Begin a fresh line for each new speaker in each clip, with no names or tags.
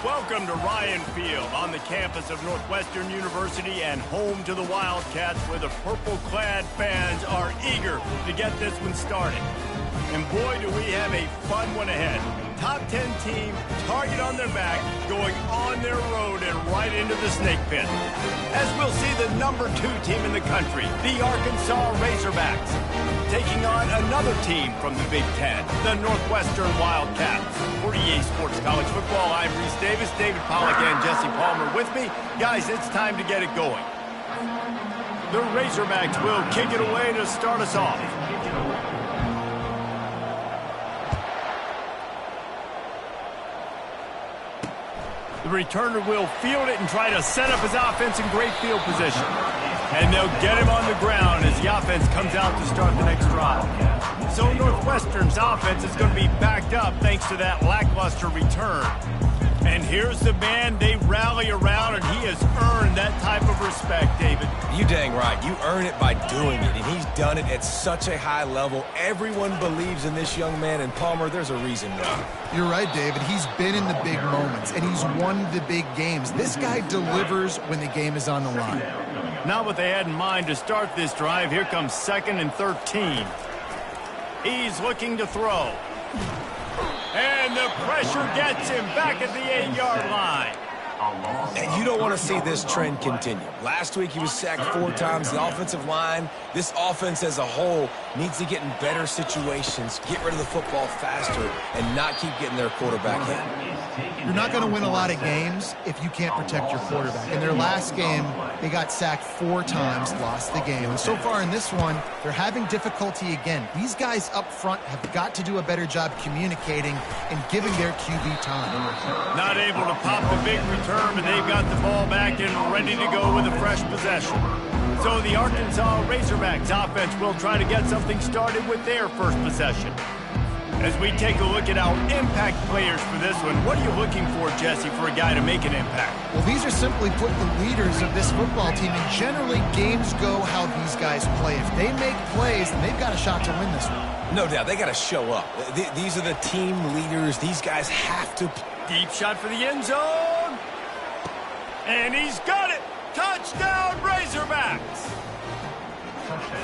Welcome to Ryan Field on the campus of Northwestern University and home to the Wildcats, where the purple-clad fans are eager to get this one started. And boy, do we have a fun one ahead. Top 10 team, target on their back, going on their road and right into the snake pit. As we'll see the number 2 team in the country, the Arkansas Razorbacks, taking on another team from the Big Ten, the Northwestern Wildcats. For EA Sports College Football, I'm Reese Davis, David Pollack and Jesse Palmer with me. Guys, it's time to get it going. The Razorbacks will kick it away to start us off. The returner will field it and try to set up his offense in great field position. And they'll get him on the ground as the offense comes out to start the next drive. So Northwestern's offense is going to be backed up thanks to that lackluster return. And here's the man they rally around, and he has earned that type of respect, David.
You dang right. You earn it by doing it, and he's done it at such a high level. Everyone believes in this young man, and Palmer, there's a reason why.
You're right, David. He's been in the big moments, and he's won the big games. This guy delivers when the game is on the line.
Not what they had in mind to start this drive. Here comes 2nd and 13. He's looking to throw. And the pressure gets him back at the 8-yard line.
And you don't want to see this trend continue. Last week he was sacked 4 times. The offensive line, this offense as a whole, needs to get in better situations, get rid of the football faster, and not keep getting their quarterback hit.
You're not going to win a lot of games if you can't protect your quarterback. In their last game, they got sacked 4 times, lost the game. And so far in this one, they're having difficulty again. These guys up front have got to do a better job communicating and giving their QB time.
Not able to pop the big return, but they've got the ball back and ready to go with a fresh possession. So the Arkansas Razorbacks offense will try to get something started with their first possession. As we take a look at our impact players for this one, what are you looking for, Jesse, for a guy to make an impact?
Well, these are simply put the leaders of this football team, and generally games go how these guys play. If they make plays, then they've got a shot to win this one.
No doubt, they got to show up. These are the team leaders. These guys have to.
Deep shot for the end zone. And he's got it. Touchdown, Razorbacks.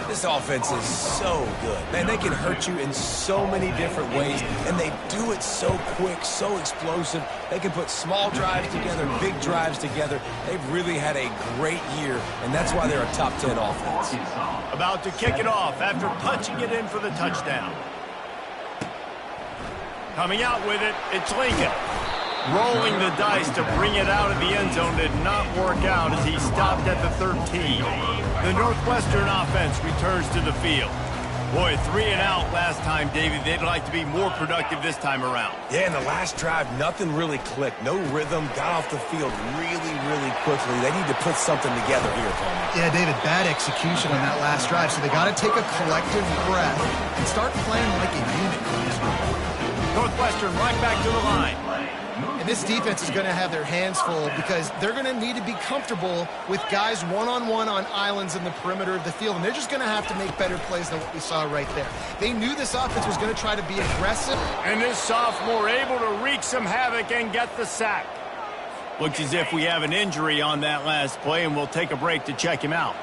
This offense is so good. Man, they can hurt you in so many different ways, and they do it so quick, so explosive. They can put small drives together, big drives together. They've really had a great year, and that's why they're a top 10 offense.
About to kick it off after punching it in for the touchdown. Coming out with it, it's Lincoln. Rolling the dice to bring it out of the end zone did not work out as he stopped at the 13. The Northwestern offense returns to the field. Boy, 3 and out last time, David. They'd like to be more productive this time around.
Yeah, in the last drive, nothing really clicked. No rhythm, got off the field really, really quickly. They need to put something together here, Palmer.
Yeah, David, bad execution on that last drive, so they got to take a collective breath and start playing like a unit.
Northwestern right back to the line.
And this defense is going to have their hands full because they're going to need to be comfortable with guys one-on-one on islands in the perimeter of the field, and they're just going to have to make better plays than what we saw right there. They knew this offense was going to try to be aggressive.
And this sophomore able to wreak some havoc and get the sack. Looks as if we have an injury on that last play, and we'll take a break to check him out.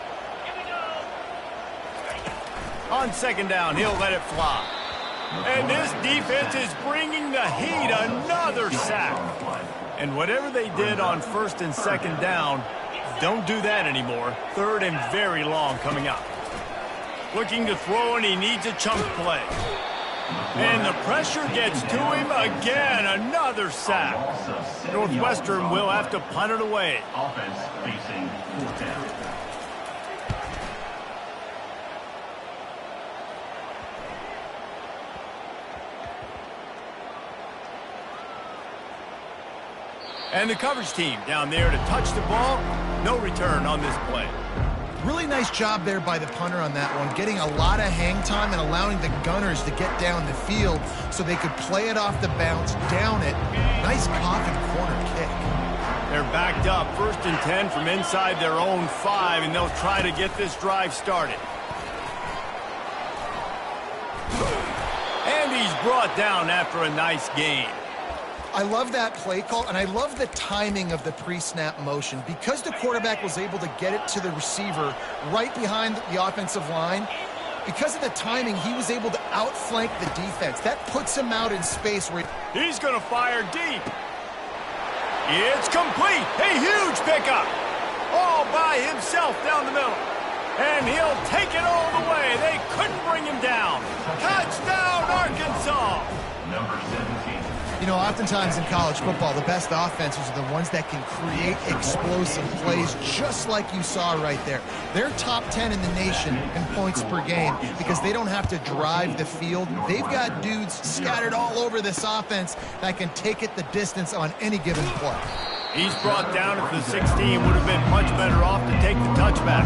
On 2nd down, he'll let it fly. And this defense is bringing the heat. Another sack. And whatever they did on 1st and 2nd down, don't do that anymore. 3rd and very long coming up. Looking to throw, and he needs a chunk play. And the pressure gets to him again. Another sack. Northwestern will have to punt it away.
Offense facing 4th down.
And the coverage team down there to touch the ball. No return on this play.
Really nice job there by the punter on that one, getting a lot of hang time and allowing the gunners to get down the field so they could play it off the bounce, down it. Nice coffin corner kick.
They're backed up, 1st and 10 from inside their own 5, and they'll try to get this drive started. And he's brought down after a nice gain.
I love that play call, and I love the timing of the pre-snap motion. Because the quarterback was able to get it to the receiver right behind the offensive line, because of the timing, he was able to outflank the defense. That puts him out in space where
he's going to fire deep. It's complete. A huge pickup. All by himself down the middle. And he'll take it all the way. They couldn't bring him down. Touchdown, Arkansas.
Number 17.
You know, oftentimes in college football, the best offenses are the ones that can create explosive plays, just like you saw right there. They're top 10 in the nation in points per game because they don't have to drive the field. They've got dudes scattered all over this offense that can take it the distance on any given play.
He's brought down at the 16. Would have been much better off to take the touchback.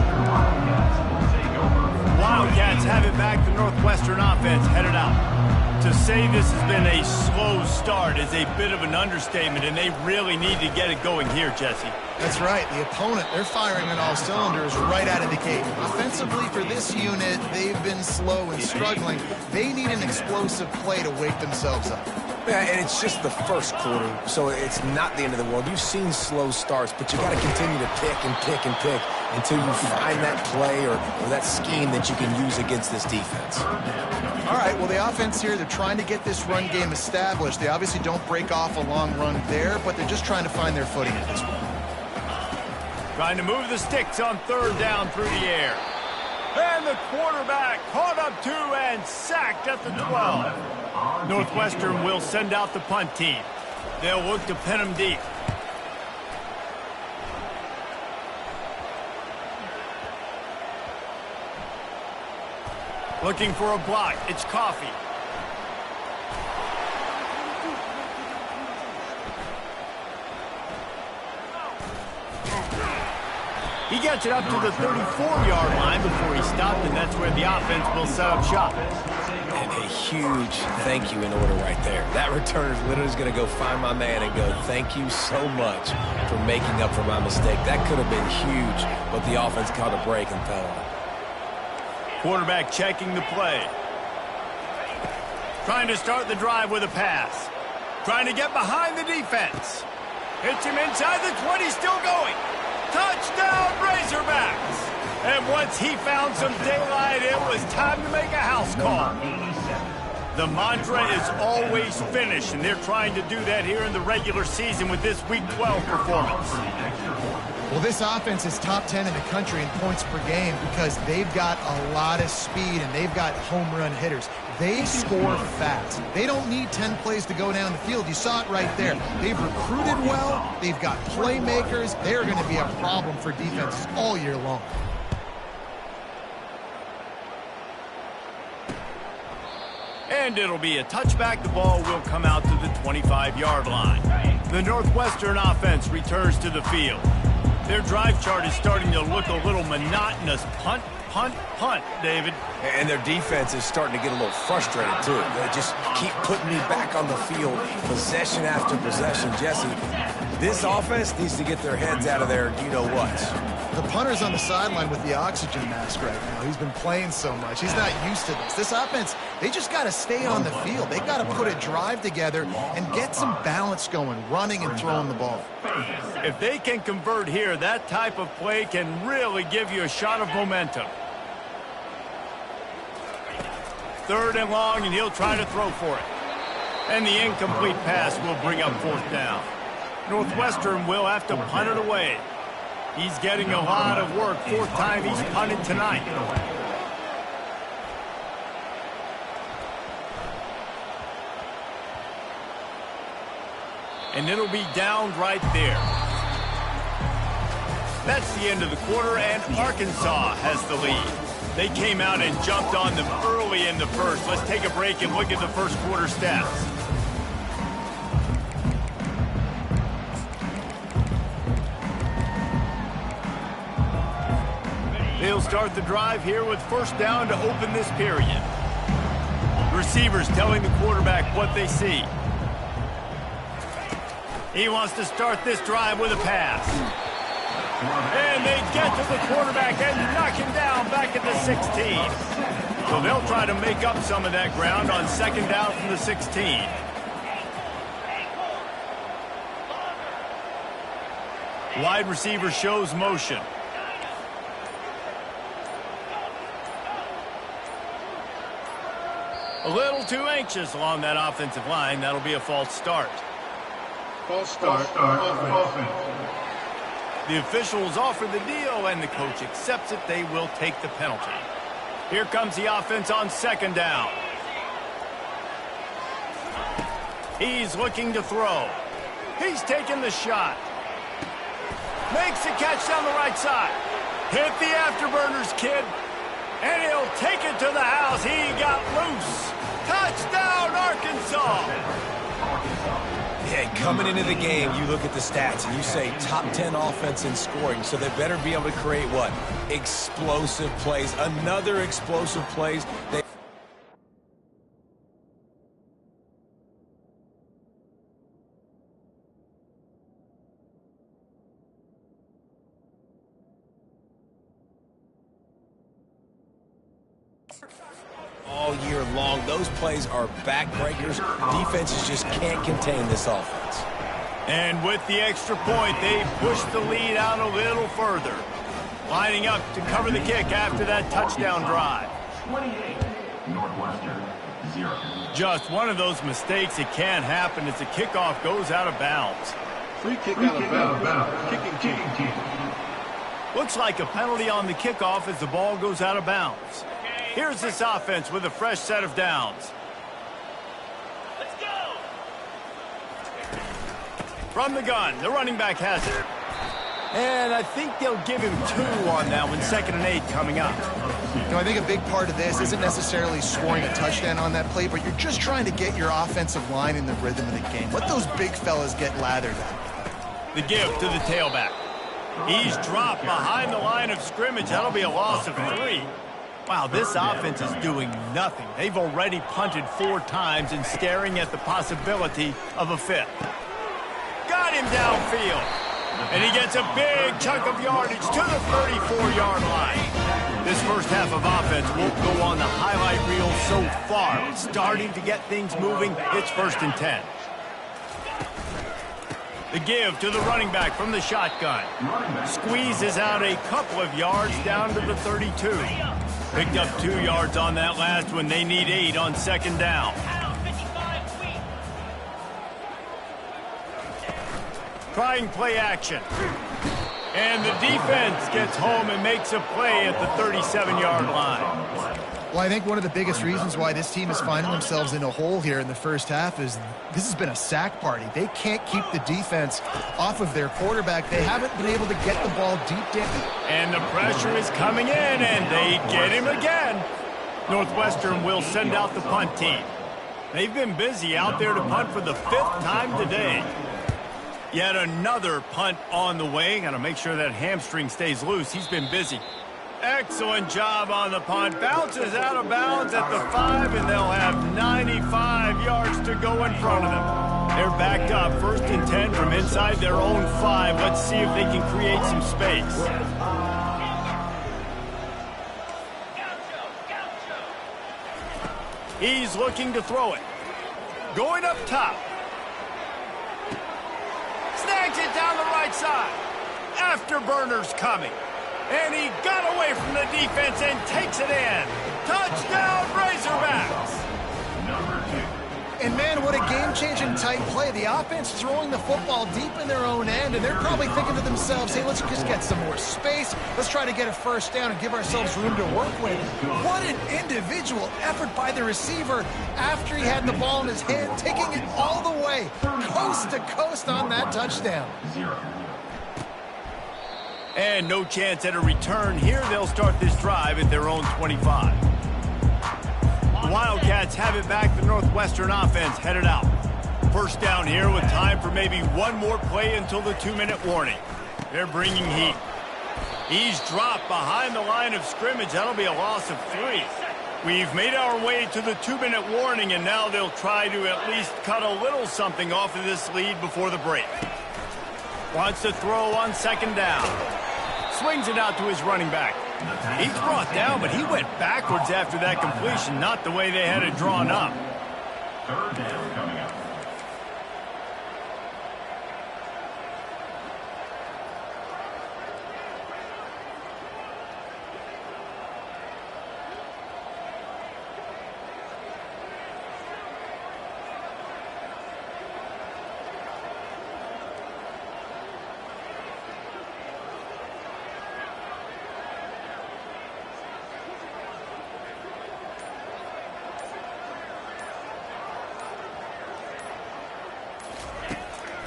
Wildcats have it back. The Northwestern offense headed out. To say this has been a slow start is a bit of an understatement, and they really need to get it going here, Jesse.
That's right. The opponent, they're firing on all cylinders right out of the gate. Offensively for this unit, they've been slow and struggling. They need an explosive play to wake themselves up.
Yeah, and it's just the first quarter, so it's not the end of the world. You've seen slow starts, but you got to continue to pick and pick and pick until you find that play or that scheme that you can use against this defense.
All right, well, the offense here, they're trying to get this run game established. They obviously don't break off a long run there, but they're just trying to find their footing at this point.
Trying to move the sticks on third down through the air. And the quarterback caught up to and sacked at the 12. Northwestern will send out the punt team. They'll look to pin him deep. Looking for a block. It's Coffee. He gets it up to the 34-yard line before he stopped, and that's where the offense will set up shop.
And a huge thank you in order right there. That returner is literally going to go find my man and go, thank you so much for making up for my mistake. That could have been huge, but the offense caught a break and fell on it.
Quarterback checking the play. Trying to start the drive with a pass. Trying to get behind the defense. Hits him inside the 20, still going. Touchdown, Razorbacks! And once he found some daylight, it was time to make a house call. The mantra is always finish, and they're trying to do that here in the regular season with this Week 12 performance.
Well, this offense is top 10 in the country in points per game because they've got a lot of speed and they've got home run hitters. They score fast. They don't need 10 plays to go down the field. You saw it right there. They've recruited well. They've got playmakers. They're going to be a problem for defenses all year long.
And it'll be a touchback. The ball will come out to the 25-yard line. The Northwestern offense returns to the field. Their drive chart is starting to look a little monotonous. Punt, punt, punt, David.
And their defense is starting to get a little frustrated, too. They just keep putting me back on the field, possession after possession. Jesse, this offense needs to get their heads out of their you-know-whats.
The punter's on the sideline with the oxygen mask right now. He's been playing so much. He's not used to this. This offense, they just got to stay on the field. They got to put a drive together and get some balance going, running and throwing the ball.
If they can convert here, that type of play can really give you a shot of momentum. Third and long, and he'll try to throw for it. And the incomplete pass will bring up fourth down. Northwestern will have to punt it away. He's getting a lot of work. Fourth time he's punted tonight. And it'll be downed right there. That's the end of the quarter, and Arkansas has the lead. They came out and jumped on them early in the first. Let's take a break and look at the first quarter stats. They'll start the drive here with first down to open this period. Receivers telling the quarterback what they see. He wants to start this drive with a pass. And they get to the quarterback and knock him down back at the 16. So they'll try to make up some of that ground on second down from the 16. Wide receiver shows motion. A little too anxious along that offensive line. That'll be a false start.
False start. Offense.
The officials offer the deal, and the coach accepts it. They will take the penalty. Here comes the offense on second down. He's looking to throw. He's taking the shot. Makes the catch down the right side. Hit the afterburners, kid. And he'll take it to the house. He got loose. Touchdown, Arkansas.
Yeah, coming into the game, you look at the stats and you say top 10 offense in scoring, so they better be able to create what? Explosive plays. Another explosive plays. All year long, those plays are backbreakers. Defenses just can't contain this offense.
And with the extra point, they push the lead out a little further. Lining up to cover the kick after that touchdown drive.
28, Northwestern, 0.
Just one of those mistakes that can happen as the kickoff goes out of bounds.
Free kick out of bounds. Kicking team.
Looks like a penalty on the kickoff as the ball goes out of bounds. Here's this offense with a fresh set of downs. Let's go! From the gun, the running back has it. And I think they'll give him 2 on that one, 2nd and 8 coming up.
You know, I think a big part of this isn't necessarily scoring a touchdown on that play, but you're just trying to get your offensive line in the rhythm of the game. Let those big fellas get lathered up.
The give to the tailback. He's dropped behind the line of scrimmage. That'll be a loss of 3. Wow, this offense is doing nothing. They've already punted 4 times and staring at the possibility of a 5th. Got him downfield. And he gets a big chunk of yardage to the 34-yard line. This first half of offense won't go on the highlight reel so far. Starting to get things moving. It's 1st and 10. The give to the running back from the shotgun. Squeezes out a couple of yards down to the 32. Picked up 2 yards on that last one. They need 8 on 2nd down. Trying play action. And the defense gets home and makes a play at the 37-yard line.
Well, I think one of the biggest reasons why this team is finding themselves in a hole here in the first half is this has been a sack party. They can't keep the defense off of their quarterback. They haven't been able to get the ball deep down.
And the pressure is coming in, and they get him again. Northwestern will send out the punt team. They've been busy out there to punt for the 5th time today. Yet another punt on the way. Got to make sure that hamstring stays loose. He's been busy. Excellent job on the punt. Bounces out of bounds at the 5, and they'll have 95 yards to go in front of them. They're backed up, 1st and 10 from inside their own 5. Let's see if they can create some space. He's looking to throw it. Going up top. Snags it down the right side. Afterburners coming. And he got away from the defense and takes it in. Touchdown, Razorbacks!
And man, what a game-changing tight play. The offense throwing the football deep in their own end, and they're probably thinking to themselves, hey, let's just get some more space. Let's try to get a 1st down and give ourselves room to work with. What an individual effort by the receiver after he had the ball in his hand, taking it all the way, coast to coast on that touchdown.
And no chance at a return here. They'll start this drive at their own 25. The Wildcats have it back. The Northwestern offense headed out. 1st down here with time for maybe one more play until the 2-minute warning. They're bringing heat. He's dropped behind the line of scrimmage. That'll be a loss of 3. We've made our way to the 2-minute warning, and now they'll try to at least cut a little something off of this lead before the break. Wants to throw on 2nd down. Swings it out to his running back. He's brought down, but he went backwards after that completion, not the way they had it drawn up.
3rd down coming up.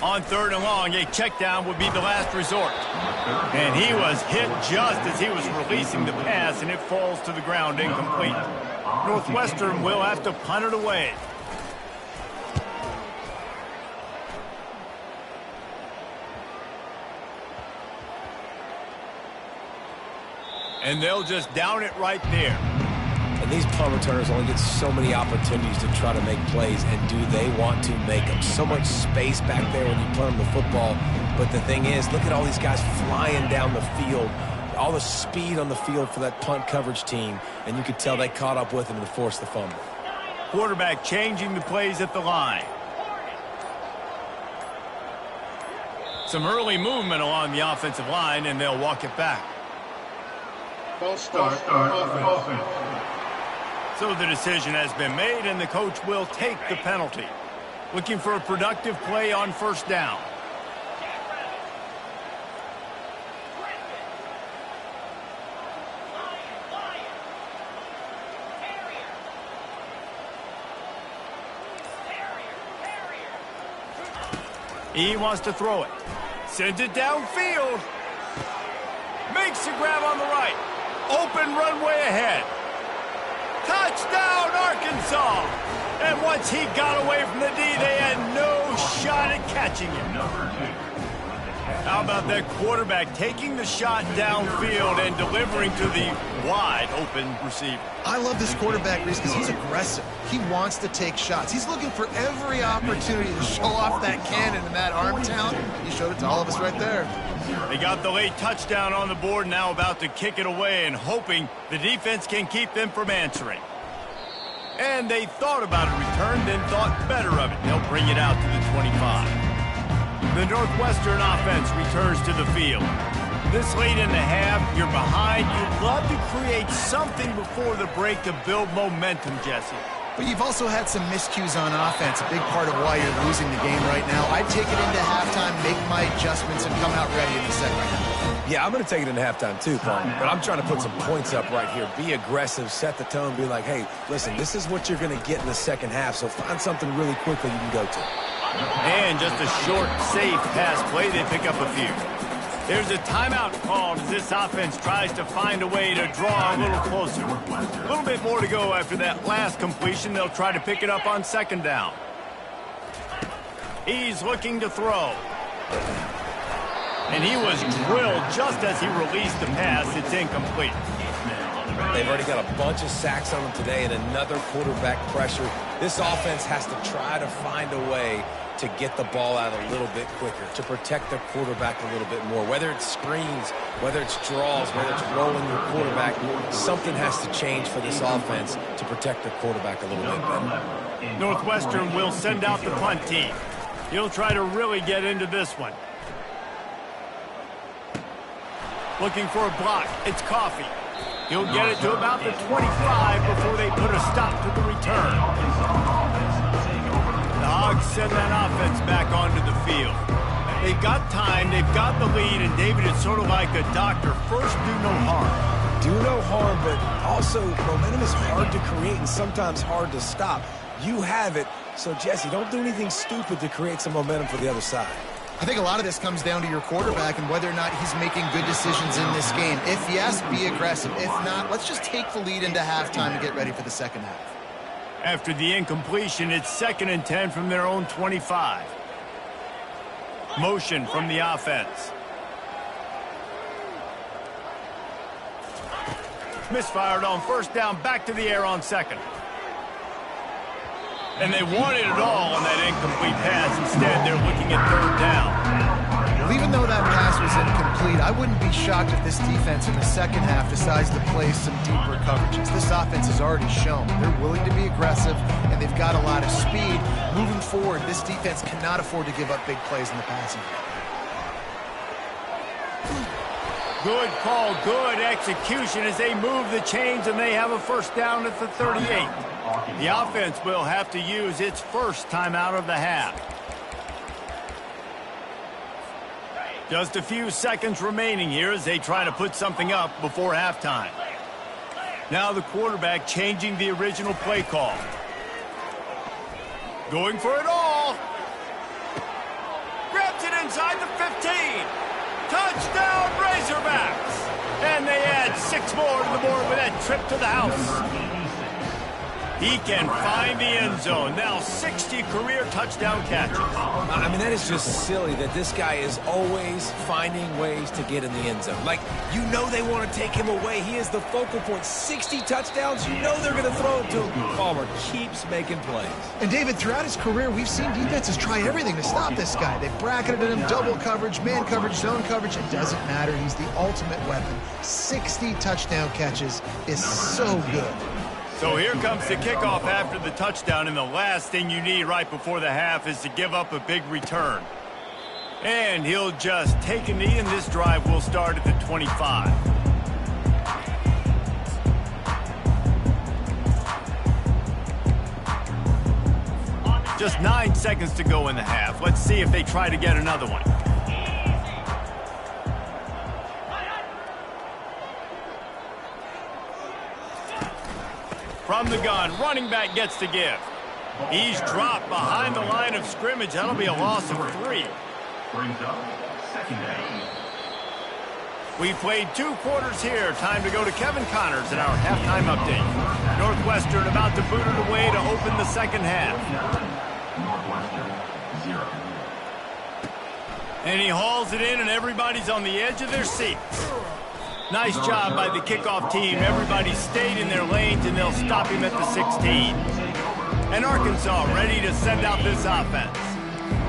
On 3rd and long, a check down would be the last resort. And he was hit just as he was releasing the pass, and it falls to the ground incomplete. Northwestern will have to punt it away. And they'll just down it right there.
And these punt returners only get so many opportunities to try to make plays, and do they want to make them? So much space back there when you punt them the football. But the thing is, look at all these guys flying down the field, all the speed on the field for that punt coverage team, and you could tell they caught up with him to force the fumble.
Quarterback changing the plays at the line. Some early movement along the offensive line, and they'll walk it back.
False start, offense.
So the decision has been made, and the coach will take the penalty. Looking for a productive play on 1st down. He wants to throw it. Sends it downfield. Makes the grab on the right. Open runway ahead. Touchdown, Arkansas! And once he got away from the D, they had no shot at catching him. How about that quarterback taking the shot downfield and delivering to the wide open receiver?
I love this quarterback, Reese, because he's aggressive. He wants to take shots. He's looking for every opportunity to show off that cannon and that arm talent. He showed it to all of us right there.
They got the late touchdown on the board, now about to kick it away and hoping the defense can keep them from answering. And they thought about a return, then thought better of it. They'll bring it out to the 25. The Northwestern offense returns to the field. This late in the half, you're behind. You'd love to create something before the break to build momentum, Jesse.
But you've also had some miscues on offense, a big part of why you're losing the game right now. I'd take it into halftime, make my adjustments, and come out ready in the second half.
Yeah, I'm going to take it into halftime too, Paul. But I'm trying to put some points up right here. Be aggressive, set the tone, be like, hey, listen, this is what you're going to get in the second half, so find something really quick that you can go to.
And just a short, safe pass play, they pick up a few. There's a timeout called as this offense tries to find a way to draw a little closer. A little bit more to go after that last completion. They'll try to pick it up on 2nd down. He's looking to throw. And he was drilled just as he released the pass. It's incomplete.
They've already got a bunch of sacks on them today and another quarterback pressure. This offense has to try to find a way to get the ball out a little bit quicker, to protect the quarterback a little bit more. Whether it's screens, whether it's draws, whether it's rolling your quarterback, something has to change for this offense to protect the quarterback a little bit better.
Northwestern will send out the punt team. He'll try to really get into this one. Looking for a block. It's Coffee. He'll get it to about the 25 before they put a stop to the return. The Hogs send that offense back onto the field. They've got time, they've got the lead, and David, it's sort of like a doctor. First, do no harm.
Do no harm, but also momentum is hard to create and sometimes hard to stop. You have it, so Jesse, don't do anything stupid to create some momentum for the other side.
I think a lot of this comes down to your quarterback and whether or not he's making good decisions in this game. If yes, be aggressive. If not, let's just take the lead into halftime and get ready for the second half.
After the incompletion, it's 2nd and 10 from their own 25. Motion from the offense. Misfired on 1st down, back to the air on 2nd. And they wanted it all on that incomplete pass. Instead, they're looking at 3rd down.
Well, even though that pass was incomplete, I wouldn't be shocked if this defense in the second half decides to play some deeper coverages. This offense has already shown they're willing to be aggressive, and they've got a lot of speed. Moving forward, this defense cannot afford to give up big plays in the passing game.
Good call, good execution as they move the chains, and they have a 1st down at the 38. The offense will have to use its first timeout of the half. Just a few seconds remaining here as they try to put something up before halftime. Now the quarterback changing the original play call. Going for it all. expects more to the board with that trip to the house. He can find the end zone. Now 60 career touchdown catches.
I mean, that is just silly that this guy is always finding ways to get in the end zone. Like, you know they want to take him away. He is the focal point. 60 touchdowns, you know they're going to throw it to him. Palmer keeps making plays.
And, David, throughout his career, we've seen defenses try everything to stop this guy. They've bracketed him, double coverage, man coverage, zone coverage. It doesn't matter. He's the ultimate weapon. 60 touchdown catches is so good.
So here comes the kickoff after the touchdown, and the last thing you need right before the half is to give up a big return. And he'll just take a knee, and this drive will start at the 25. Just 9 seconds to go in the half. Let's see if they try to get another one. From the gun, running back gets to give. He's dropped behind the line of scrimmage. That'll be a loss of 3.
Brings up second down.
We played 2 quarters here. Time to go to Kevin Connors in our halftime update. Northwestern about to boot it away to open the second half.
Northwestern, 0.
And he hauls it in, and everybody's on the edge of their seats. Nice job by the kickoff team. Everybody stayed in their lanes, and they'll stop him at the 16. And Arkansas ready to send out this offense.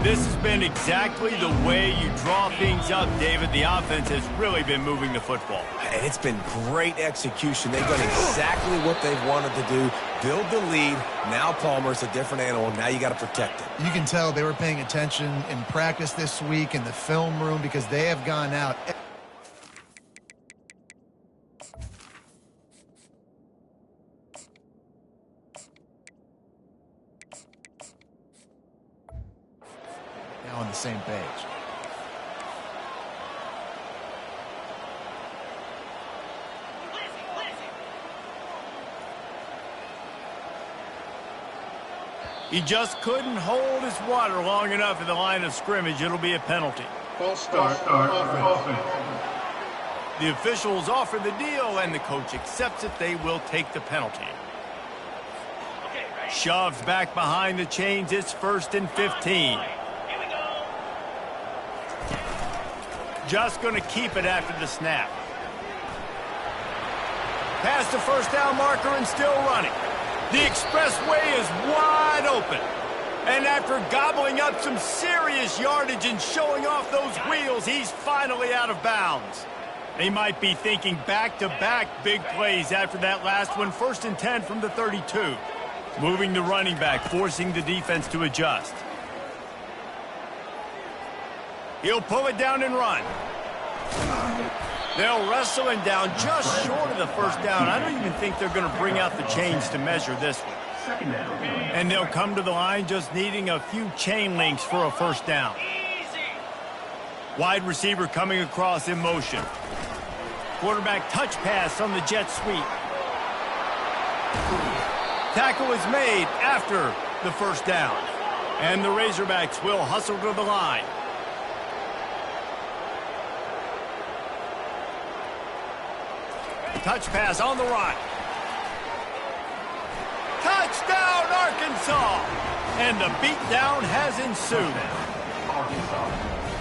This has been exactly the way you draw things up, David. The offense has really been moving the football.
And it's been great execution. They've done exactly what they've wanted to do. Build the lead. Now Palmer's a different animal. Now you got to protect it.
You can tell they were paying attention in practice this week in the film room because they have gone out. On the same page.
He just couldn't hold his water long enough at the line of scrimmage. It'll be a penalty.
False start, offense.
The officials offer the deal, and the coach accepts it. They will take the penalty. Shoved back behind the chains. It's 1st and 15. Just going to keep it after the snap. Past the first down marker and still running. The expressway is wide open. And after gobbling up some serious yardage and showing off those wheels, he's finally out of bounds. They might be thinking back-to-back big plays after that last one. 1st and 10 from the 32. Moving the running back, forcing the defense to adjust. He'll pull it down and run. They'll wrestle him down just short of the first down. I don't even think they're going to bring out the chains to measure this one. And they'll come to the line just needing a few chain links for a first down. Wide receiver coming across in motion. Quarterback touch pass on the jet sweep. Tackle is made after the first down. And the Razorbacks will hustle to the line. Touch pass on the run. Touchdown, Arkansas! And the beatdown has ensued.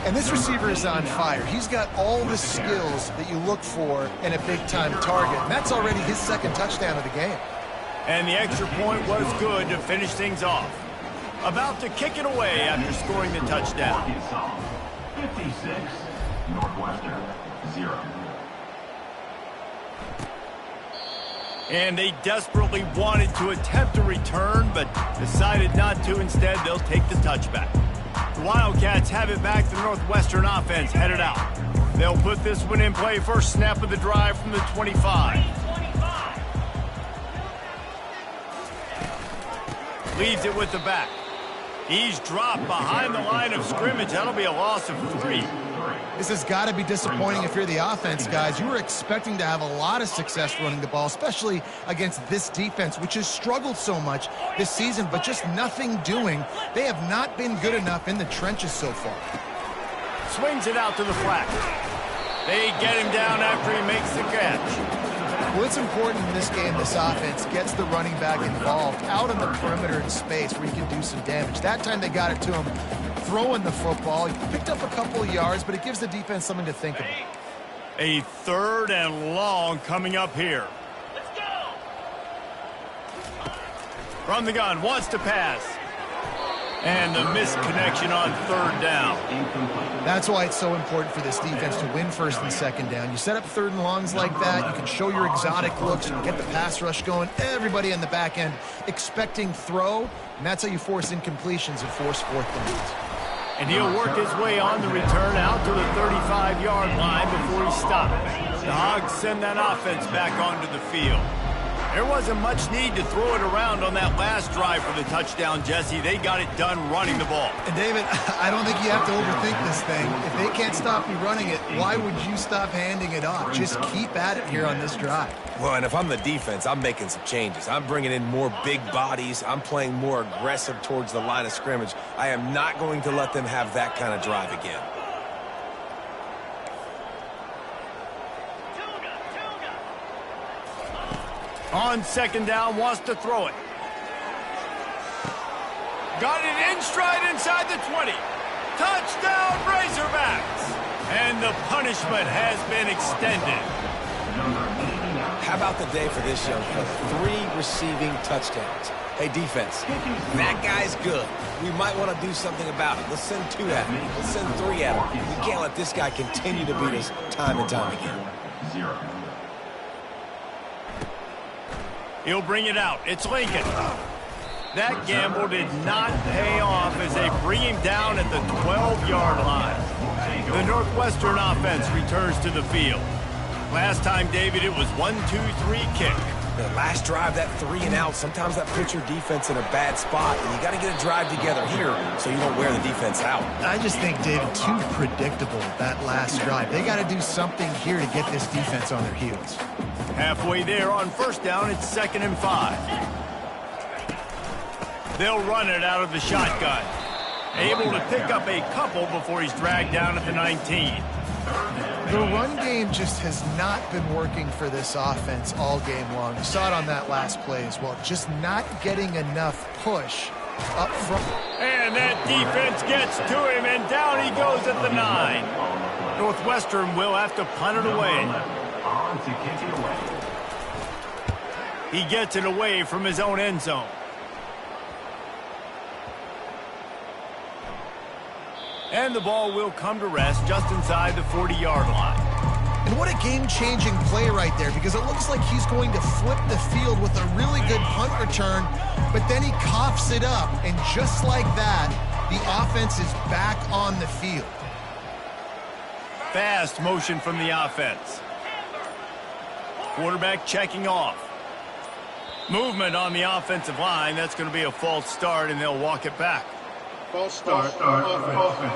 And this receiver is on fire. He's got all the skills that you look for in a big-time target. And that's already his 2nd touchdown of the game.
And the extra point was good to finish things off. About to kick it away after scoring the touchdown.
56, Northwestern, 0.
And they desperately wanted to attempt a return, but decided not to. Instead, they'll take the touchback. The Wildcats have it back. The Northwestern offense headed out. They'll put this one in play. First snap of the drive from the 25. Leads it with the back. He's dropped behind the line of scrimmage. That'll be a loss of 3.
This has got to be disappointing if you're the offense, guys. You were expecting to have a lot of success running the ball, especially against this defense, which has struggled so much this season, but just nothing doing. They have not been good enough in the trenches so far.
Swings it out to the flat. They get him down after he makes the catch.
Well, it's important in this game this offense gets the running back involved out on the perimeter in space where he can do some damage. That time they got it to him throwing the football. He picked up a couple of yards, but it gives the defense something to think about.
A 3rd and long coming up here.
Let's go.
From the gun, wants to pass. And the missed connection on 3rd down.
That's why it's so important for this defense to win 1st and 2nd down. You set up 3rd and longs like that, you can show your exotic looks, you can get the pass rush going, everybody on the back end expecting throw, and that's how you force incompletions and force 4th downs.
And he'll work his way on the return out to the 35-yard line before he stops. The Hogs send that offense back onto the field. There wasn't much need to throw it around on that last drive for the touchdown, Jesse. They got it done running the ball.
And David, I don't think you have to overthink this thing. If they can't stop you running it, why would you stop handing it off? Just keep at it here on this drive.
Well, and if I'm the defense, I'm making some changes. I'm bringing in more big bodies. I'm playing more aggressive towards the line of scrimmage. I am not going to let them have that kind of drive again.
On 2nd down, wants to throw it. Got it in stride inside the 20. Touchdown, Razorbacks! And the punishment has been extended.
How about the day for this young fella? 3 receiving touchdowns. Hey, defense, that guy's good. We might want to do something about it. Let's send 2 at him. Let's send 3 at him. We can't let this guy continue to beat us time and time again.
0.
He'll bring it out. It's Lincoln. That gamble did not pay off as they bring him down at the 12-yard line. The Northwestern offense returns to the field. Last time, David, it was 1-2-3 kick.
The last drive, that 3 and out, sometimes that puts your defense in a bad spot, and you got to get a drive together here so you don't wear the defense out.
I just think, David, too predictable that last drive. They got to do something here to get this defense on their heels.
Halfway there on 1st down, it's 2nd and 5. They'll run it out of the shotgun. Able to pick up a couple before he's dragged down at the 19.
The run game just has not been working for this offense all game long. You saw it on that last play as well. Just not getting enough push up front.
And that defense gets to him, and down he goes at the 9. Northwestern will have to punt it away.
On to kick it away.
He gets it away from his own end zone. And the ball will come to rest just inside the 40-yard line.
And what a game-changing play right there, because it looks like he's going to flip the field with a really good punt return, but then he coughs it up, and just like that, the offense is back on the field.
Fast motion from the offense. Quarterback checking off. Movement on the offensive line. That's going to be a false start, and they'll walk it back.
False start. Offense.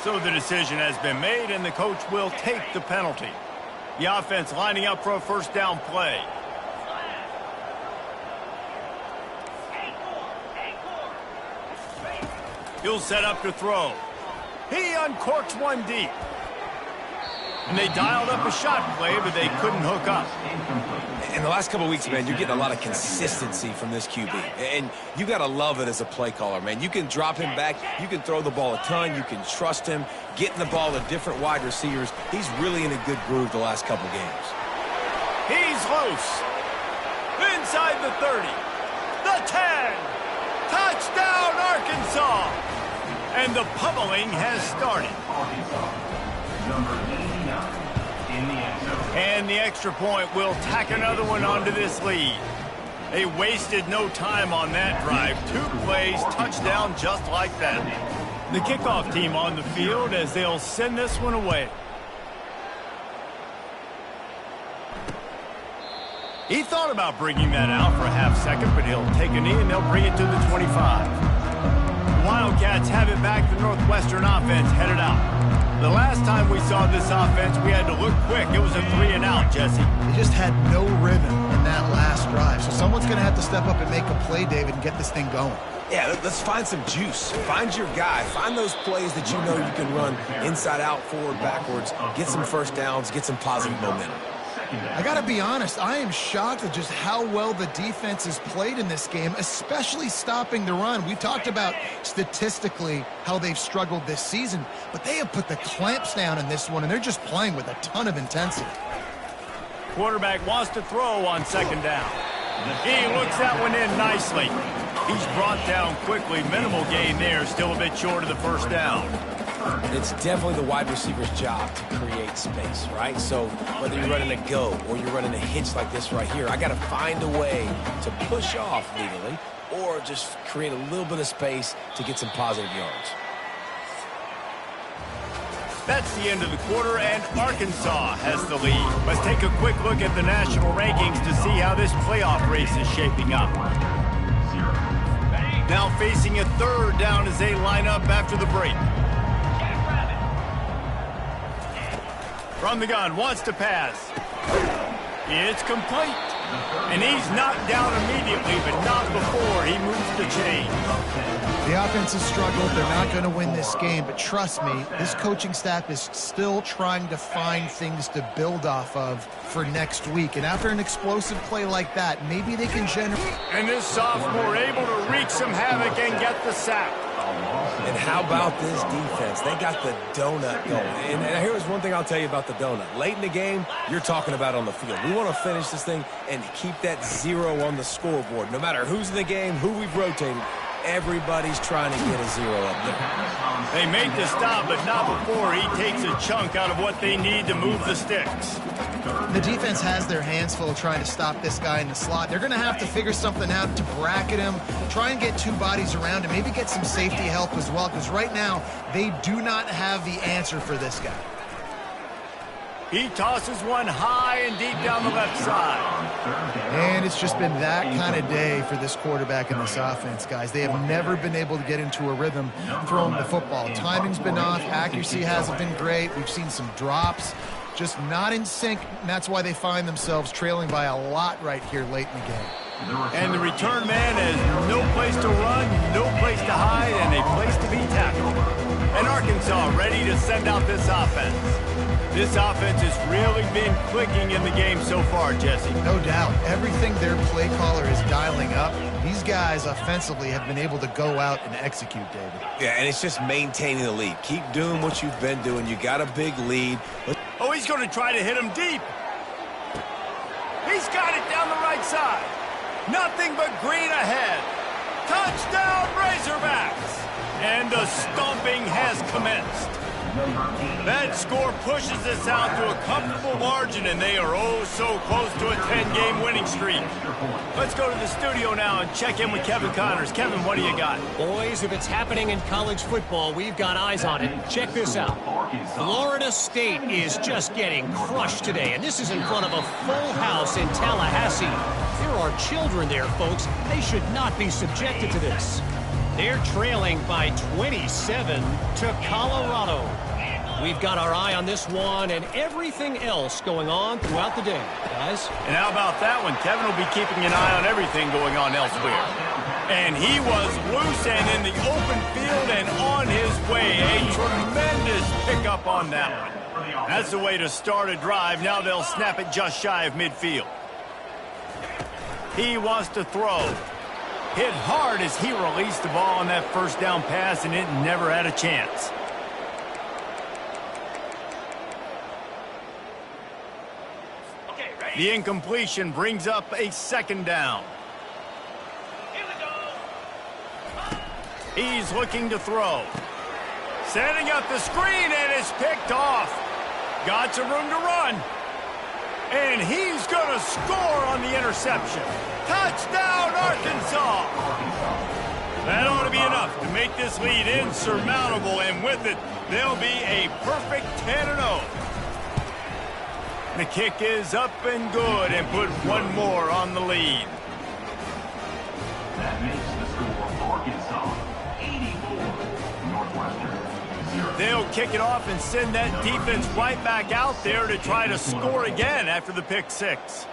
So the decision has been made, and the coach will take the penalty. The offense lining up for a 1st down play. He'll set up to throw. He uncorks one deep. And they dialed up a shot play, but they couldn't hook up.
In the last couple of weeks, man, you're getting a lot of consistency from this QB. And you got to love it as a play caller, man. You can drop him back. You can throw the ball a ton. You can trust him. Getting the ball to different wide receivers. He's really in a good groove the last couple games.
He's loose. Inside the 30. The 10. Touchdown, Arkansas. And the pummeling has started.
Number 89 in the end zone.
And the extra point will tack another one onto this lead. They wasted no time on that drive. 2 plays, touchdown just like that. The kickoff team on the field as they'll send this one away. He thought about bringing that out for a half second, but he'll take a knee and they'll bring it to the 25. Wildcats have it back. The Northwestern offense headed out. The last time we saw this offense, we had to look quick. It was a 3 and out, Jesse.
They just had no rhythm in that last drive. So someone's going to have to step up and make a play, David, and get this thing going.
Yeah, let's find some juice. Find your guy. Find those plays that you know you can run inside out, forward, backwards. Get some 1st downs. Get some positive momentum.
I got to be honest, I am shocked at just how well the defense has played in this game, especially stopping the run. We talked about statistically how they've struggled this season, but they have put the clamps down in this one, and they're just playing with a ton of intensity.
Quarterback wants to throw on second down. He looks that one in nicely. He's brought down quickly. Minimal gain there, still a bit short of the first down.
It's definitely the wide receiver's job to create space, right? So whether you're running a go or you're running a hitch like this right here, I got to find a way to push off legally or just create a little bit of space to get some positive yards.
That's the end of the quarter, and Arkansas has the lead. Let's take a quick look at the national rankings to see how this playoff race is shaping up. Now facing a third down as they line up after the break. From the gun, wants to pass. It's complete. And he's knocked down immediately, but not before he moves the chain.
The offense has struggled. They're not going to win this game, but trust me, this coaching staff is still trying to find things to build off of for next week. And after an explosive play like that, maybe they can generate.
And this sophomore able to wreak some havoc and get the sack.
And how about this defense? They got the donut going. And here's one thing I'll tell you about the donut. Late in the game, you're talking about on the field. We want to finish this thing and keep that 0 on the scoreboard. No matter who's in the game, who we've rotated, everybody's trying to get a 0 up there.
They make the stop, but not before he takes a chunk out of what they need to move the sticks.
The defense has their hands full trying to stop this guy in the slot. They're going to have to figure something out to bracket him, try and get two bodies around him, maybe get some safety help as well, because right now they do not have the answer for this guy.
He tosses one high and deep down the left side.
And it's just been that kind of day for this quarterback and this offense, guys. They have never been able to get into a rhythm throwing the football. Timing's been off. Accuracy hasn't been great. We've seen some drops. Just not in sync, and that's why they find themselves trailing by a lot right here late in the game.
And the return man has no place to run, no place to hide, and a place to be tackled. And Arkansas ready to send out this offense. This offense has really been clicking in the game so far, Jesse.
No doubt. Everything their play caller is dialing up, these guys offensively have been able to go out and execute, David.
Yeah, and it's just maintaining the lead. Keep doing what you've been doing. You got a big lead.
Oh, he's going to try to hit him deep. He's got it down the right side. Nothing but green ahead. Touchdown, Razorbacks! And the stomping has commenced. That score pushes us out to a comfortable margin, and they are oh so close to a 10-game winning streak. Let's go to the studio now and check in with Kevin Connors. Kevin, what do you got?
Boys, if it's happening in college football, we've got eyes on it. Check this out. Florida State is just getting crushed today, and this is in front of a full house in Tallahassee. There are children there, folks. They should not be subjected to this. They're trailing by 27 to Colorado. We've got our eye on this one and everything else going on throughout the day, guys.
And how about that one? Kevin will be keeping an eye on everything going on elsewhere. And he was loose and in the open field and on his way. A tremendous pickup on that one. That's the way to start a drive. Now they'll snap it just shy of midfield. He wants to throw. Hit hard as he released the ball on that first down pass, and it never had a chance. The incompletion brings up a second down. He's looking to throw. Setting up the screen, and it's picked off. Got some room to run. And he's going to score on the interception. Touchdown, Arkansas! That ought to be enough to make this lead insurmountable, and with it, they'll be a perfect 10-0. The kick is up and good, and put one more on the lead.
That makes the score Arkansas 84, Northwestern 0.
They'll kick it off and send that defense right back out there to try to score again after the pick six.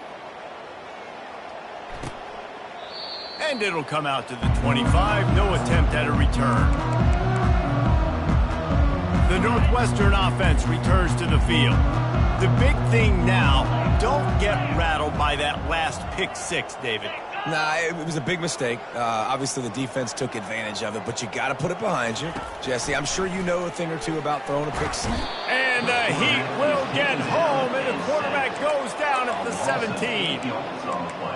And it'll come out to the 25. No attempt at a return. The Northwestern offense returns to the field. The big thing now, don't get rattled by that last pick six, David.
Nah, it was a big mistake. Obviously, the defense took advantage of it, but you got to put it behind you. Jesse, I'm sure you know a thing or two about throwing a pick six.
And the Heat will get home, and the quarterback goes down at the 17.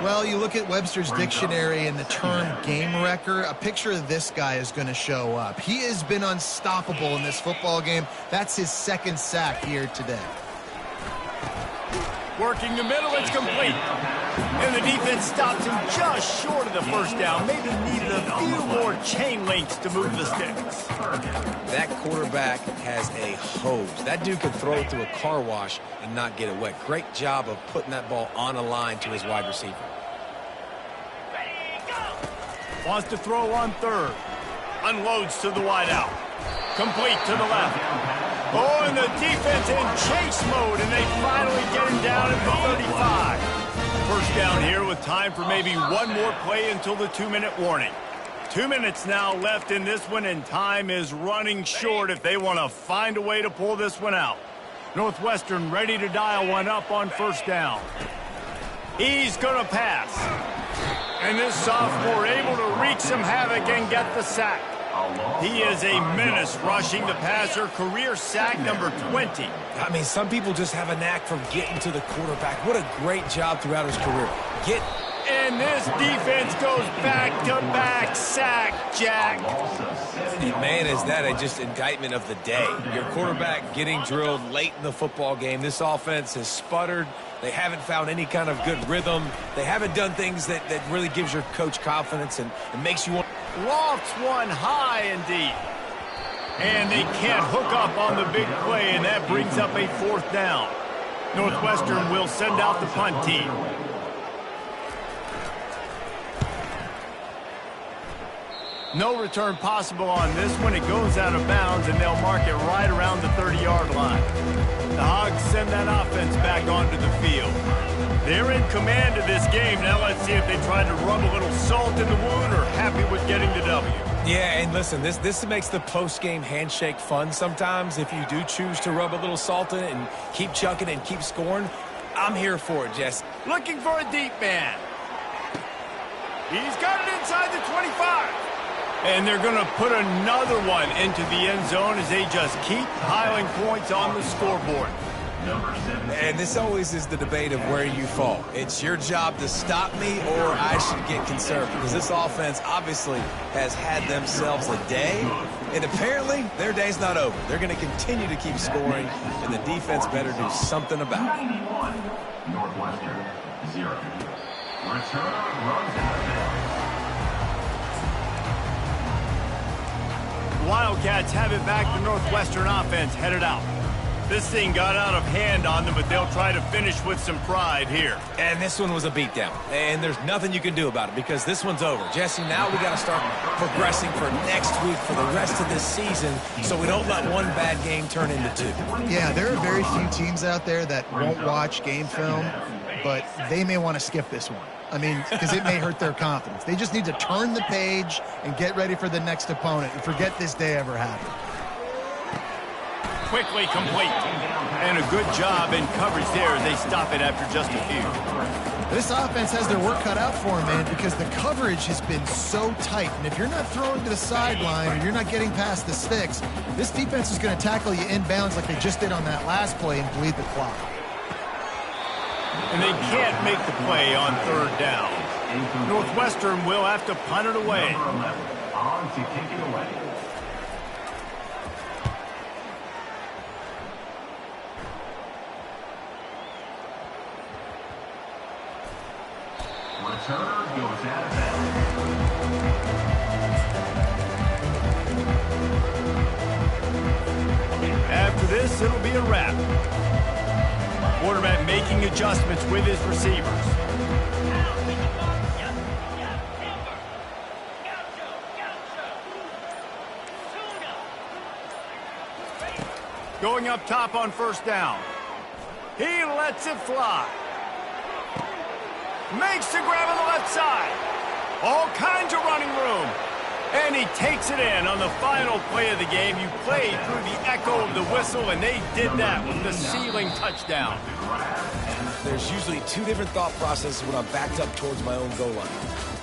Well, you look at Webster's dictionary and the term game wrecker, a picture of this guy is going to show up. He has been unstoppable in this football game. That's his second sack here today.
Working the middle, it's complete. And the defense stops him just short of the first down. Maybe needed a few more chain links to move the sticks.
That quarterback has a hose. That dude could throw it through a car wash and not get it wet. Great job of putting that ball on a line to his wide receiver.
Wants to throw on third. Unloads to the wide out. Complete to the left. Oh, and the defense in chase mode, and they finally get him down at the 35. First down here with time for maybe one more play until the 2-minute warning. 2 minutes now left in this one, and time is running short if they want to find a way to pull this one out. Northwestern ready to dial one up on first down. He's going to pass. And this sophomore able to wreak some havoc and get the sack. He is a menace rushing the passer, career sack number 20.
I mean, some people just have a knack for getting to the quarterback. What a great job throughout his career.
And this defense goes back-to-back sack, Jack.
And man, is that just indictment of the day. Your quarterback getting drilled late in the football game. This offense has sputtered. They haven't found any kind of good rhythm. They haven't done things that really gives your coach confidence and makes you want.
Lofts one high and deep. And they can't hook up on the big play, and that brings up a fourth down. Northwestern will send out the punt team. No return possible on this one. It goes out of bounds, and they'll mark it right around the 30-yard line. The Hogs send that offense back onto the field. They're in command of this game. Now let's see if they try to rub a little salt in the wound or happy with getting the W.
Yeah, and listen, this makes the post-game handshake fun sometimes. If you do choose to rub a little salt in it and keep chucking and keep scoring, I'm here for it, Jesse.
Looking for a deep man. He's got it inside the 25. And they're going to put another one into the end zone as they just keep piling points on the scoreboard.
And this always is the debate of where you fall. It's your job to stop me or I should get conservative, because this offense obviously has had themselves a day, and apparently their day's not over. They're going to continue to keep scoring, and the defense better do something about it.
91, Northwestern, 0. Return runs out of
The Wildcats have it back. The Northwestern offense headed out. This thing got out of hand on them, but they'll try to finish with some pride here.
And this one was a beatdown, and there's nothing you can do about it because this one's over. Jesse, now we got to start progressing for next week for the rest of this season so we don't let one bad game turn into two.
Yeah, there are very few teams out there that won't watch game film, but they may want to skip this one. I mean, because it may hurt their confidence. They just need to turn the page and get ready for the next opponent and forget this day ever happened.
Quickly complete. And a good job in coverage there as they stop it after just a few.
This offense has their work cut out for them, man, because the coverage has been so tight. And if you're not throwing to the sideline or you're not getting past the sticks, this defense is going to tackle you inbounds like they just did on that last play and bleed the clock.
And they can't make the play on third down. Northwestern will have to punt it away.
on to kick it away. Returner goes out of bounds.
After this, it'll be a wrap. Quarterback making adjustments with his receivers. Going up top on first down. He lets it fly. Makes the grab on the left side. All kinds of running room. And he takes it in on the final play of the game. You played through the echo of the whistle, and they did that with the ceiling touchdown.
There's usually two different thought processes when I'm backed up towards my own goal line.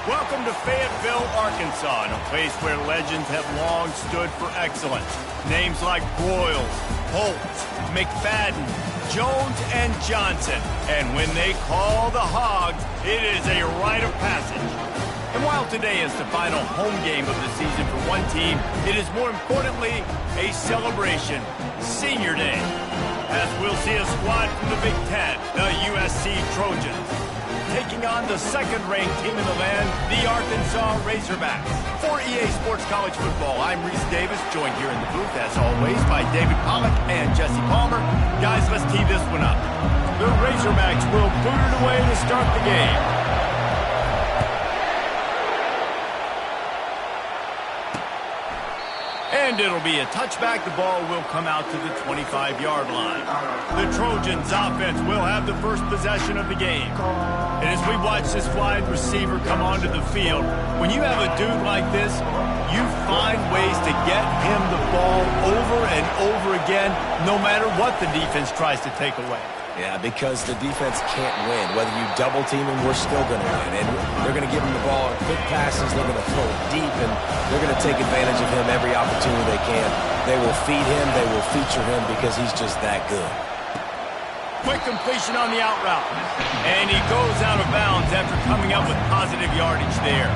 Welcome to Fayetteville, Arkansas, a place where legends have long stood for excellence. Names like Broyles, Holtz, McFadden, Jones, and Johnson. And when they call the Hogs, it is a rite of passage. And while today is the final home game of the season for one team, it is more importantly a celebration, Senior Day. As we'll see a squad from the Big Ten, the USC Trojans, taking on the second-ranked team in the land, the Arkansas Razorbacks. For EA Sports College Football, I'm Reese Davis, joined here in the booth, as always, by David Pollack and Jesse Palmer. Guys, let's tee this one up. The Razorbacks will boot it away to start the game. And it'll be a touchback. The ball will come out to the 25-yard line. The Trojans offense will have the first possession of the game. And as we watch this wide receiver come onto the field, when you have a dude like this, you find ways to get him the ball over and over again, no matter what the defense tries to take away.
Yeah, because the defense can't win. Whether you double team him, we're still going to win. And they're going to give him the ball in quick passes. They're going to throw it deep, and they're going to take advantage of him every opportunity they can. They will feed him. They will feature him because he's just that good.
Quick completion on the out route. And he goes out of bounds after coming up with positive yardage there.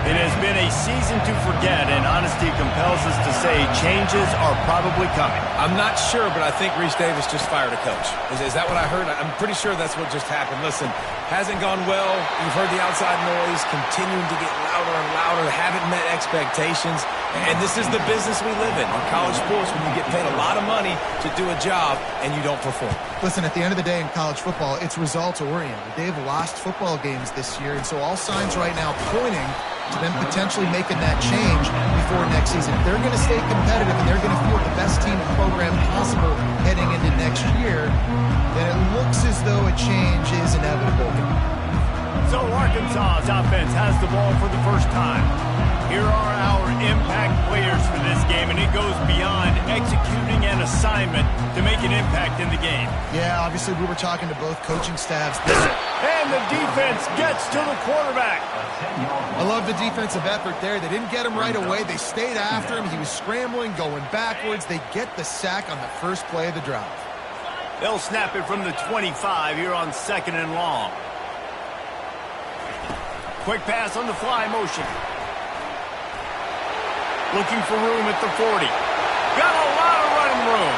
It has been a season to forget, and honesty compels us to say changes are probably coming.
I'm not sure, but I think Reese Davis just fired a coach. Is that what I heard? I'm pretty sure that's what just happened. Listen, hasn't gone well. You've heard the outside noise, continuing to get louder and louder, haven't met expectations. And this is the business we live in college sports, when you get paid a lot of money to do a job and you don't perform.
Listen, at the end of the day in college football, it's results-oriented. They've lost football games this year, and so all signs right now pointing to them potentially making that change before next season. If they're going to stay competitive and they're going to field the best team program possible heading into next year, then it looks as though a change is inevitable.
So Arkansas's offense has the ball for the first time. Here are our impact players for this game, and it goes beyond executing an assignment to make an impact in the game.
Yeah, obviously we were talking to both coaching staffs.
And the defense gets to the quarterback.
I love the defensive effort there. They didn't get him right away. They stayed after him. He was scrambling, going backwards. They get the sack on the first play of the drive.
They'll snap it from the 25 here on 2nd and long. Quick pass on the fly motion. Looking for room at the 40. Got a lot of running room.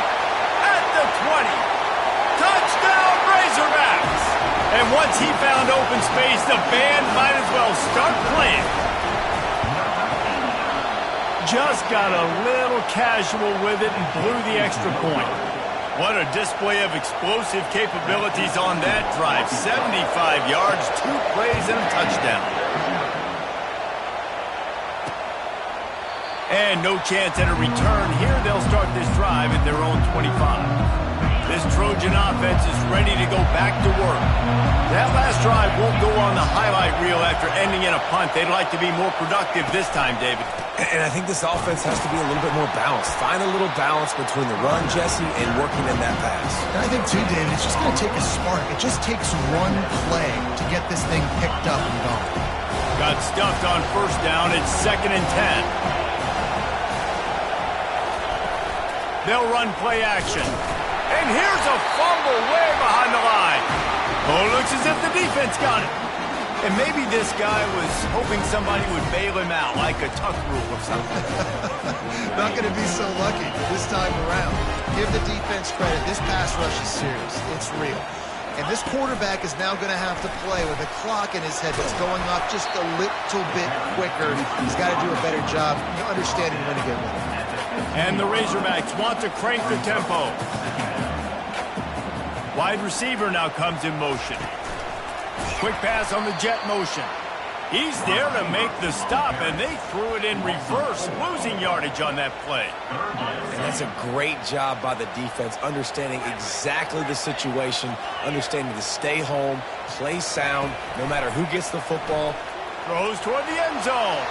At the 20. Touchdown, Razorbacks! And once he found open space, the band might as well start playing. Just got a little casual with it and blew the extra point. What a display of explosive capabilities on that drive. 75 yards, 2 plays, and a touchdown. And no chance at a return here. They'll start this drive at their own 25. This Trojan offense is ready to go back to work. That last drive won't go on the highlight reel after ending in a punt. They'd like to be more productive this time, David.
And I think this offense has to be a little bit more balanced. Find a little balance between the run, Jesse, and working in that pass.
And I think, too, David, it's just going to take a spark. It just takes one play to get this thing picked up and going.
Got stuffed on first down. It's 2nd and 10. They'll run play action. And here's a fumble way behind the line. Oh, looks as if the defense got it. And maybe this guy was hoping somebody would bail him out, like a tuck rule or something.
Not going to be so lucky this time around. Give the defense credit. This pass rush is serious. It's real. And this quarterback is now going to have to play with a clock in his head that's going off just a little bit quicker. He's got to do a better job understanding when to get rid of it.
And the Razorbacks want to crank the tempo. Wide receiver now comes in motion. Quick pass on the jet motion. He's there to make the stop, and they threw it in reverse, losing yardage on that play.
And that's a great job by the defense, understanding exactly the situation, understanding to stay home, play sound, no matter who gets the football.
Throws toward the end zone.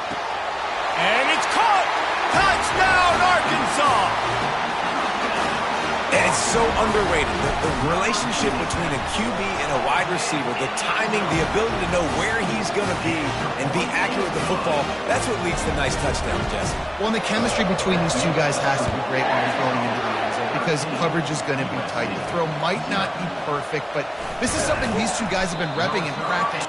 And it's caught! Touchdown, Arkansas!
And it's so underrated. The relationship between a QB and a wide receiver, the timing, the ability to know where he's going to be and be accurate with the football, that's what leads to nice touchdowns, Jesse.
Well, and the chemistry between these two guys has to be great when you're going into the end zone because coverage is going to be tight. The throw might not be perfect, but this is something these two guys have been repping in practice.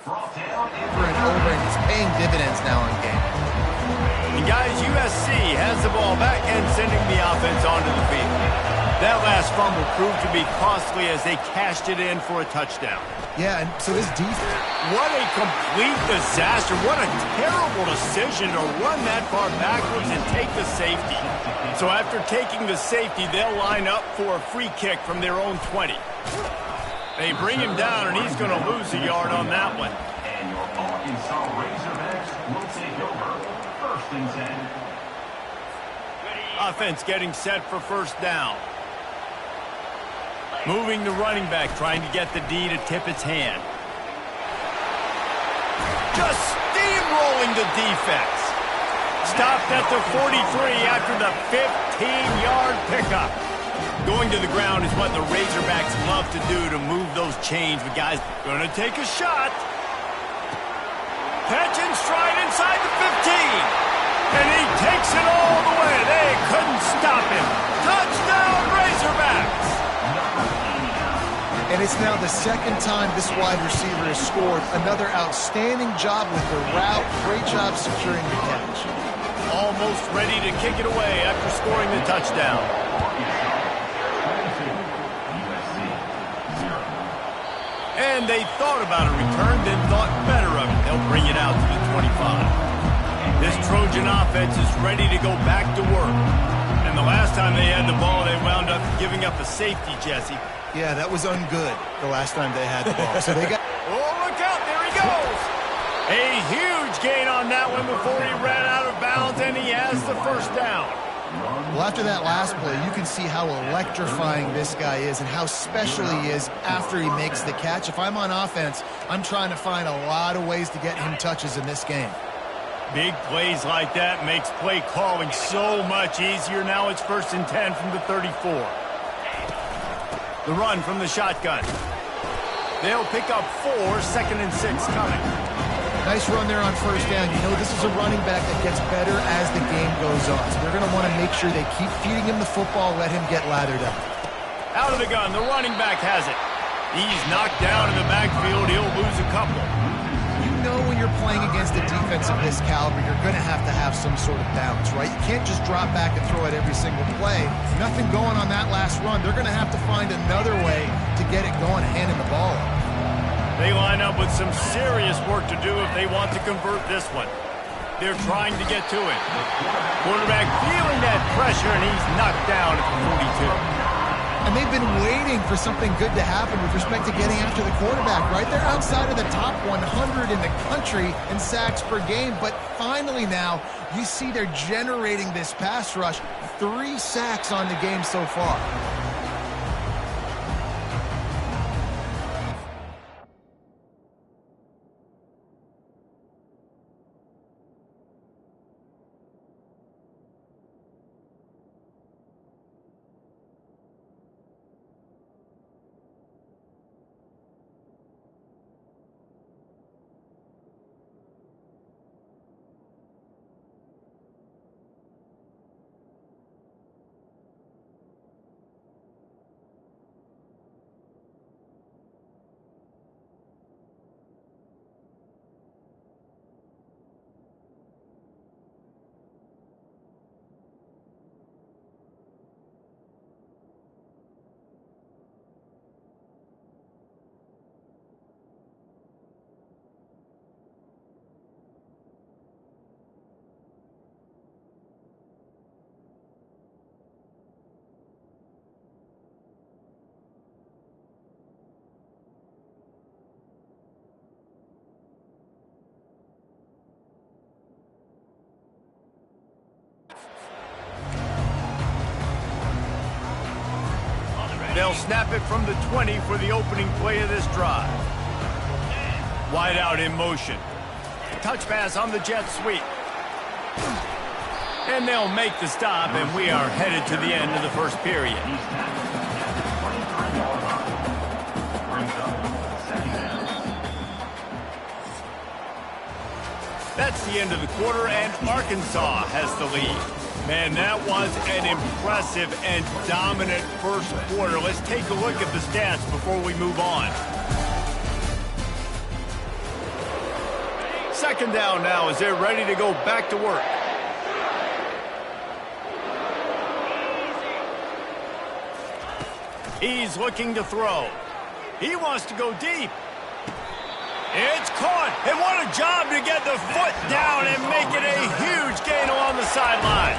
Over and over, and it's paying dividends now in game.
And guys, USC has the ball back and sending the offense onto the field. That last fumble proved to be costly as they cashed it in for a touchdown.
Yeah, and so this defense.
What a complete disaster. What a terrible decision to run that far backwards and take the safety. So after taking the safety, they'll line up for a free kick from their own 20. They bring him down, and he's going to lose a yard on that one.
And your Arkansas Razorbacks will take over 1st and 10.
Offense getting set for first down. Moving the running back, trying to get the D to tip its hand. Just steamrolling the defense. Stopped at the 43 after the 15-yard pickup. Going to the ground is what the Razorbacks love to do to move those chains. But guys, going to take a shot. Catch and stride inside the 15. And he takes it all the way. They couldn't stop him. Touchdown, Razorbacks.
And it's now the second time this wide receiver has scored. Another outstanding job with the route. Great job securing the catch.
Almost ready to kick it away after scoring the touchdown. And they thought about a return, then thought better of it. They'll bring it out to the 25. This Trojan offense is ready to go back to work. And the last time they had the ball, they wound up giving up a safety, Jesse.
Yeah, that was ungood the last time they had the ball. So they got...
Oh, look out, there he goes! A huge gain on that one before he ran out of bounds, and he has the first down.
Well, after that last play, you can see how electrifying this guy is and how special he is after he makes the catch. If I'm on offense, I'm trying to find a lot of ways to get him touches in this game.
Big plays like that makes play calling so much easier. Now it's 1st and 10 from the 34. The run from the shotgun. They'll pick up 4, 2nd and 6 coming.
Nice run there on first down. You know this is a running back that gets better as the game goes on. So they're going to want to make sure they keep feeding him the football, let him get lathered up.
Out of the gun, the running back has it. He's knocked down in the backfield. He'll lose a couple.
You know when you're playing against a defense of this caliber, you're going to have some sort of balance, right? You can't just drop back and throw it every single play. Nothing going on that last run. They're going to have to find another way to get it going, handing the ball up.
They line up with some serious work to do if they want to convert this one. They're trying to get to it. Quarterback feeling that pressure, and he's knocked down at the 42.
And they've been waiting for something good to happen with respect to getting after the quarterback, right? They're outside of the top 100 in the country in sacks per game, but finally now you see they're generating this pass rush. 3 sacks on the game so far.
They'll snap it from the 20 for the opening play of this drive. Wide out in motion. Touch pass on the jet sweep. And they'll make the stop, and we are headed to the end of the first period. That's the end of the quarter, and Arkansas has the lead. Man, that was an impressive and dominant first quarter. Let's take a look at the stats before we move on. Second down now as they're ready to go back to work. He's looking to throw. He wants to go deep. It's caught, and what a job to get the foot down and make it a huge gain along the sideline.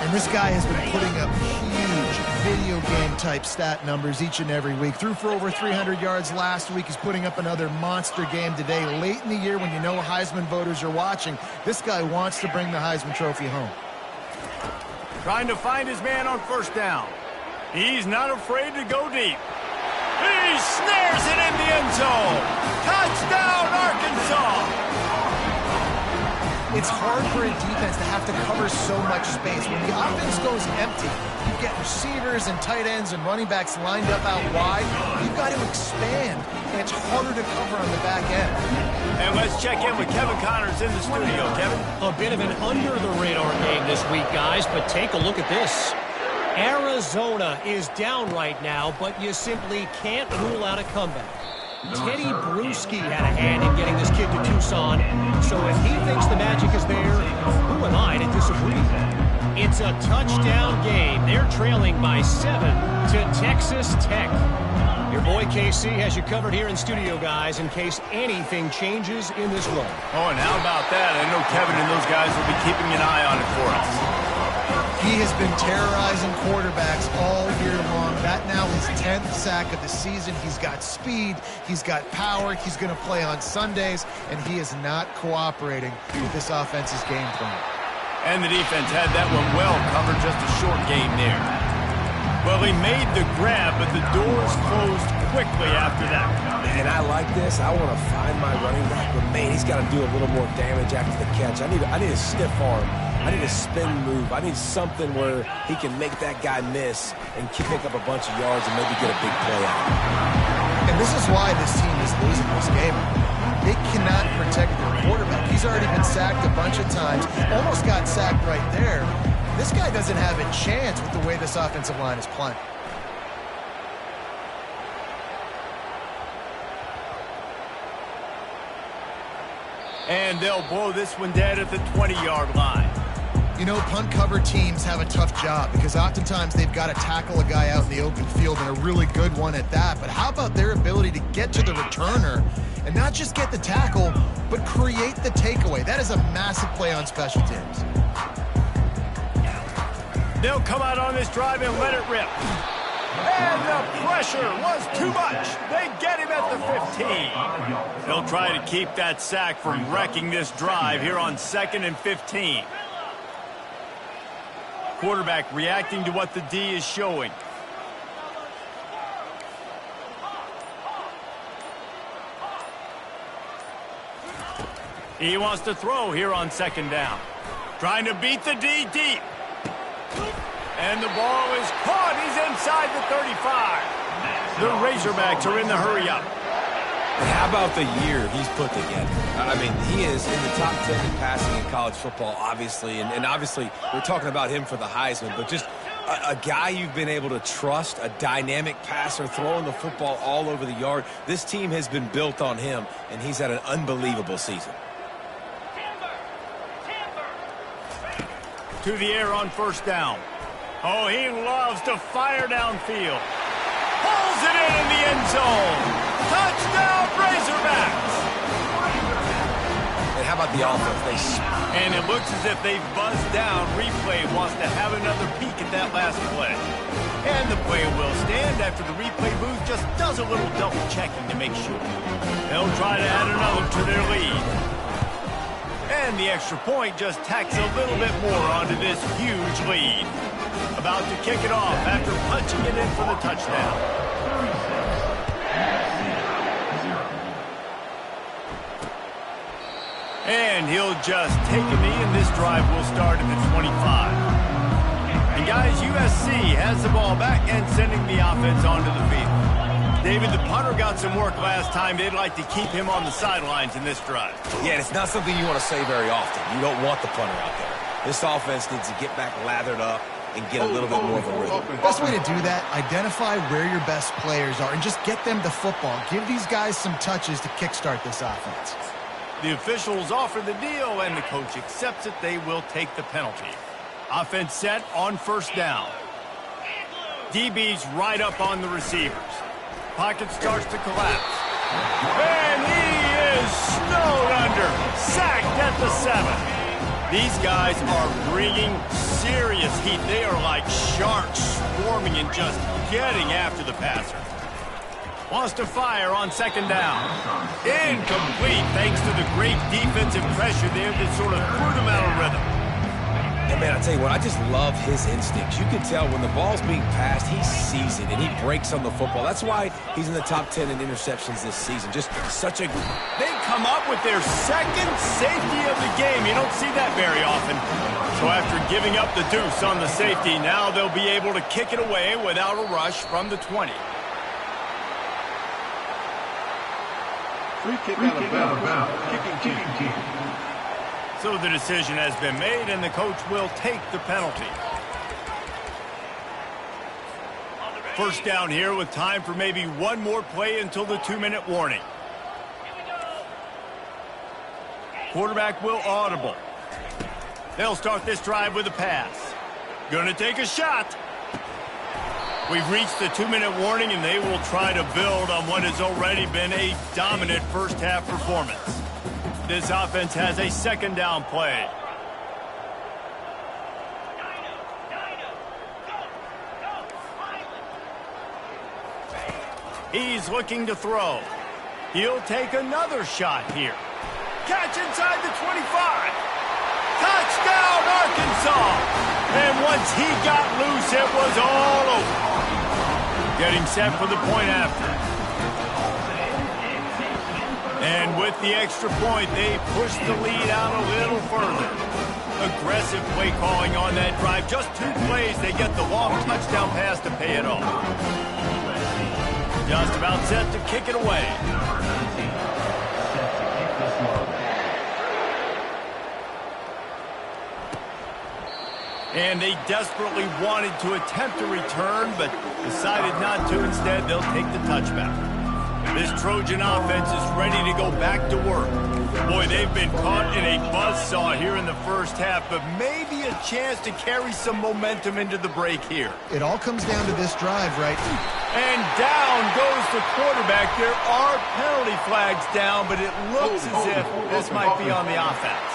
And this guy has been putting up huge video game type stat numbers each and every week. Threw for over 300 yards last week. He's putting up another monster game today. Late in the year when you know Heisman voters are watching, this guy wants to bring the Heisman Trophy home.
Trying to find his man on first down. He's not afraid to go deep. He snares it in the end zone. Touchdown, Arkansas!
It's hard for a defense to have to cover so much space. When the offense goes empty, you get receivers and tight ends and running backs lined up out wide. You've got to expand, and it's harder to cover on the back end.
And let's check in with Kevin Connors in the studio. Kevin?
A bit of an under-the-radar game this week, guys, but take a look at this. Arizona is down right now, but you simply can't rule out a comeback. Teddy Bruschi had a hand in getting this kid to Tucson, so if he thinks the magic is there, who am I to disagree? It's a touchdown game. They're trailing by 7 to Texas Tech. Your boy KC has you covered here in studio, guys, in case anything changes in this run.
Oh, and how about that? I know Kevin and those guys will be keeping an eye on it for us.
He has been terrorizing quarterbacks all year long. That now his 10th sack of the season. He's got speed. He's got power. He's going to play on Sundays, and he is not cooperating with this offense's game plan.
And the defense had that one well covered, just a short game there. Well, he made the grab, but the doors closed quickly after that.
Man, I like this. I want to find my running back, but man, he's got to do a little more damage after the catch. I need a stiff arm. I need a spin move. I need something where he can make that guy miss and pick up a bunch of yards and maybe get a big play out.
And this is why this team is losing this game. They cannot protect their quarterback. He's already been sacked a bunch of times. Almost got sacked right there. This guy doesn't have a chance with the way this offensive line is playing.
And they'll blow this one dead at the 20-yard line.
You know, punt cover teams have a tough job because oftentimes they've got to tackle a guy out in the open field, and a really good one at that. But how about their ability to get to the returner and not just get the tackle, but create the takeaway? That is a massive play on special teams.
They'll come out on this drive and let it rip. And the pressure was too much. They get him at the 15. They'll try to keep that sack from wrecking this drive here on 2nd and 15. Quarterback reacting to what the D is showing. He wants to throw here on 2nd down. Trying to beat the D deep. And the ball is caught. He's inside the 35. The Razorbacks are in the hurry-up.
How about the year he's put together? I mean, he is in the top 10 in passing in college football, obviously. And obviously, we're talking about him for the Heisman. But just a guy you've been able to trust, a dynamic passer, throwing the football all over the yard. This team has been built on him, and he's had an unbelievable season.
To the air on 1st down. Oh, he loves to fire downfield. Pulls it in the end zone. Touchdown, Razorbacks.
And how about the offense?
And it looks as if they've buzzed down. Replay wants to have another peek at that last play. And the play will stand after the replay booth just does a little double checking to make sure. They'll try to add another to their lead. And the extra point just tacks a little bit more onto this huge lead. About to kick it off after punching it in for the touchdown. And he'll just take a knee, and this drive will start at the 25. And guys, USC has the ball back and sending the offense onto the field. David, the punter got some work last time. They'd like to keep him on the sidelines in this drive.
Yeah, and it's not something you want to say very often. You don't want the punter out there. This offense needs to get back lathered up and get a little bit more of a rhythm.
Best way to do that, identify where your best players are and just get them the football. Give these guys some touches to kickstart this offense.
The officials offer the deal, and the coach accepts it. They will take the penalty. Offense set on 1st down. DB's right up on the receivers. Pocket starts to collapse. And he is snowed under. Sacked at the 7. These guys are bringing serious heat. They are like sharks swarming and just getting after the passer. Wants to fire on 2nd down. Incomplete thanks to the great defensive pressure there that sort of threw them out of rhythm.
And man, I tell you what, I just love his instincts. You can tell when the ball's being passed, he sees it, and he breaks on the football. That's why he's in the top 10 in interceptions this season. Just such a...
They come up with their 2nd safety of the game. You don't see that very often. So after giving up the deuce on the safety, now they'll be able to kick it away without a rush from the 20.
Free kick out of bounds. Kicking team.
So the decision has been made, and the coach will take the penalty. 1st down here with time for maybe one more play until the 2-minute warning. Quarterback will audible. They'll start this drive with a pass. Gonna take a shot. We've reached the 2-minute warning, and they will try to build on what has already been a dominant first-half performance. This offense has a 2nd down play. He's looking to throw. He'll take another shot here. Catch inside the 25. Touchdown, Arkansas. And once he got loose, it was all over. Getting set for the point after. And with the extra point, they push the lead out a little further. Aggressive play calling on that drive. Just 2 plays, they get the long touchdown pass to pay it off. Just about set to kick it away. And they desperately wanted to attempt a return, but decided not to. Instead, they'll take the touchback. This Trojan offense is ready to go back to work. Boy, they've been caught in a buzzsaw here in the first half, but maybe a chance to carry some momentum into the break here.
It all comes down to this drive, right?
And down goes the quarterback. There are penalty flags down, but it looks as if this might be on the offense.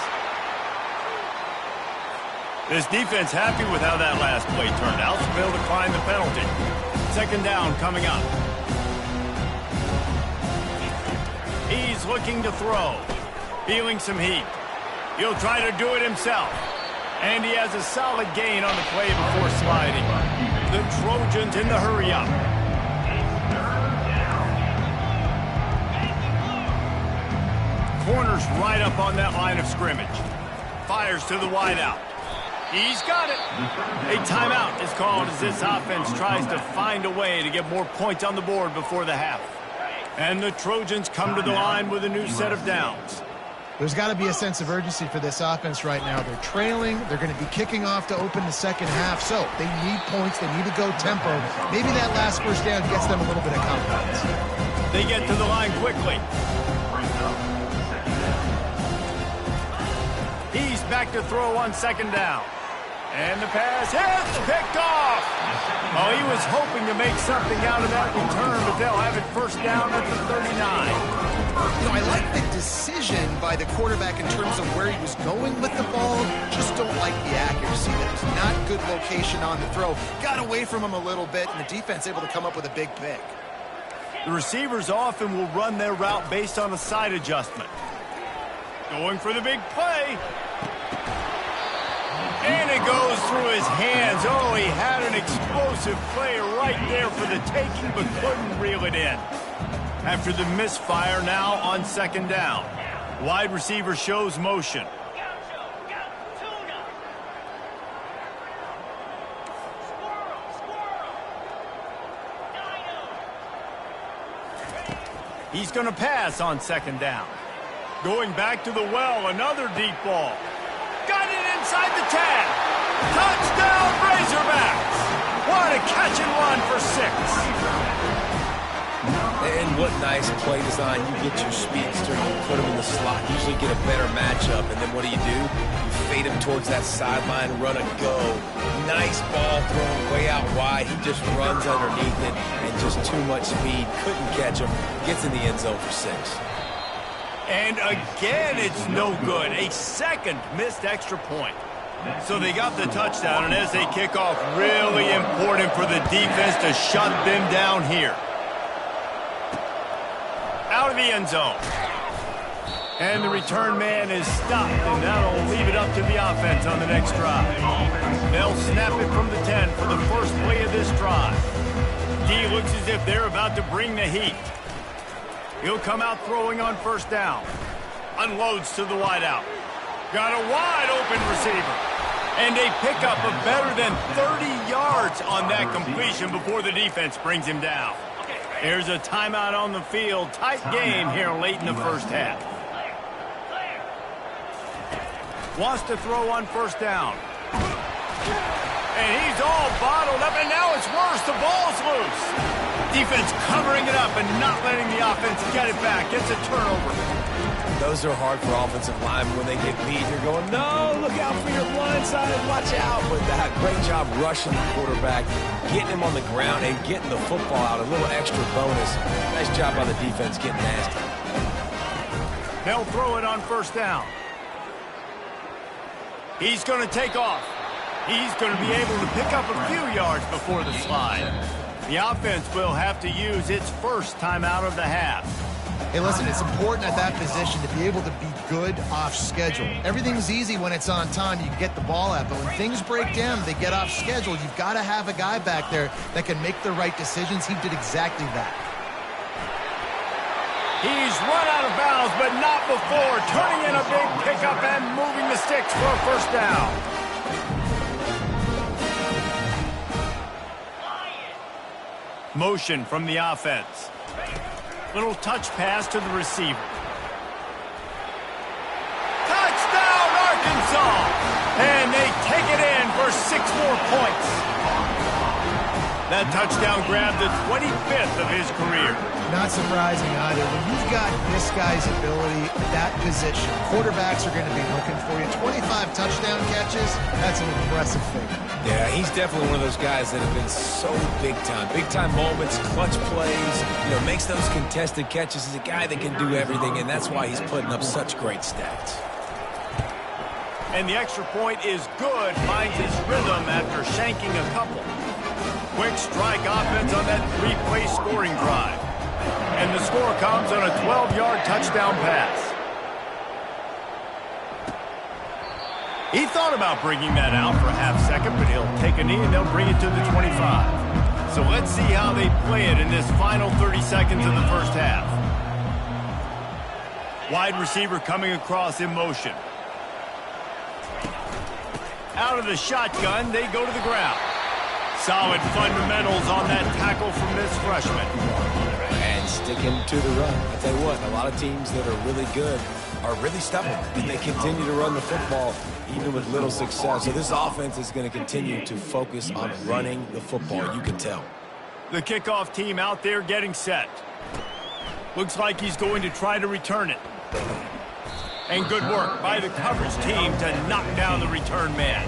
This defense happy with how that last play turned out, so they'll decline the penalty. second down coming up. He's looking to throw. Feeling some heat. He'll try to do it himself. And he has a solid gain on the play before sliding. The Trojans in the hurry up. Corner's right up on that line of scrimmage. Fires to the wideout. He's got it. A timeout is called as this offense tries to find a way to get more points on the board before the half. And the Trojans come to the line with a new set of downs.
There's got to be a sense of urgency for this offense right now. They're trailing. They're going to be kicking off to open the second half. So they need points. They need to go tempo. Maybe that last first down gets them a little bit of confidence.
They get to the line quickly. He's back to throw on second down. And the pass is picked off. Oh, he was hoping to make something out of that return, but they'll have it first down at the 39.
You know, I like the decision by the quarterback in terms of where he was going with the ball. Just don't like the accuracy. That was not good location on the throw. Got away from him a little bit, and the defense able to come up with a big pick.
The receivers often will run their route based on a side adjustment. Going for the big play. And it goes through his hands. Oh, he had an explosive play right there for the taking, but couldn't reel it in. After the misfire, now on second down. Wide receiver shows motion. He's going to pass on second down. Going back to the well, another deep ball. Got it inside the 10. Touchdown, Razorbacks. What a catch and run for 6.
And what nice play design. You get your speedster, you put him in the slot, usually get a better matchup. And then what do? You fade him towards that sideline, run a go. Nice ball thrown way out wide. He just runs underneath it and just too much speed. Couldn't catch him. Gets in the end zone for 6.
And again, it's no good. A second missed extra point. So they got the touchdown, and as they kick off, really important for the defense to shut them down here. Out of the end zone. And the return man is stopped, and that'll leave it up to the offense on the next drive. They'll snap it from the 10 for the first play of this drive. D looks as if they're about to bring the heat. He'll come out throwing on first down. Unloads to the wideout. Got a wide open receiver. And a pickup of better than 30 yards on that completion before the defense brings him down. There's a timeout on the field. Tight game here late in the first half. Wants to throw on first down. And he's all bottled up, and now it's worse. The ball's loose. Defense covering it up and not letting the offense get it back. Gets a turnover.
Those are hard for offensive linemen when they get beat. You're going, no, look out for your blind side. Watch out. But that great job rushing the quarterback, getting him on the ground, and getting the football out. A little extra bonus. Nice job by the defense getting nasty.
They'll throw it on first down. He's going to take off. He's going to be able to pick up a few yards before the slide. The offense will have to use its first timeout of the half.
Hey, listen, it's important at that position to be able to be good off schedule. Everything's easy when it's on time. You can get the ball out. But when things break down, they get off schedule. You've got to have a guy back there that can make the right decisions. He did exactly that.
He's run out of bounds, but not before. Turning in a big pickup and moving the sticks for a first down. Motion from the offense. Little touch pass to the receiver. Touchdown, Arkansas! And they take it in for 6 more points. That touchdown grabbed the 25th of his career.
Not surprising either. When you've got this guy's ability, that position, quarterbacks are going to be looking for you. 25 touchdown catches, that's an impressive figure.
Yeah, he's definitely one of those guys that have been so big time. Big time moments, clutch plays, makes those contested catches. He's a guy that can do everything, and that's why he's putting up such great stats.
And the extra point is good, finds his rhythm after shanking a couple. Quick strike offense on that three-play scoring drive. And the score comes on a 12-yard touchdown pass. He thought about bringing that out for a half second, but he'll take a knee and they'll bring it to the 25. So let's see how they play it in this final 30 seconds of the first half. Wide receiver coming across in motion. Out of the shotgun, they go to the ground. Solid fundamentals on that tackle from this freshman.
And sticking to the run. I tell you what, a lot of teams that are really good are really stubborn, and they continue to run the football even with little success. So this offense is going to continue to focus on running the football, you can tell.
The kickoff team out there getting set. Looks like he's going to try to return it. And good work by the coverage team to knock down the return man.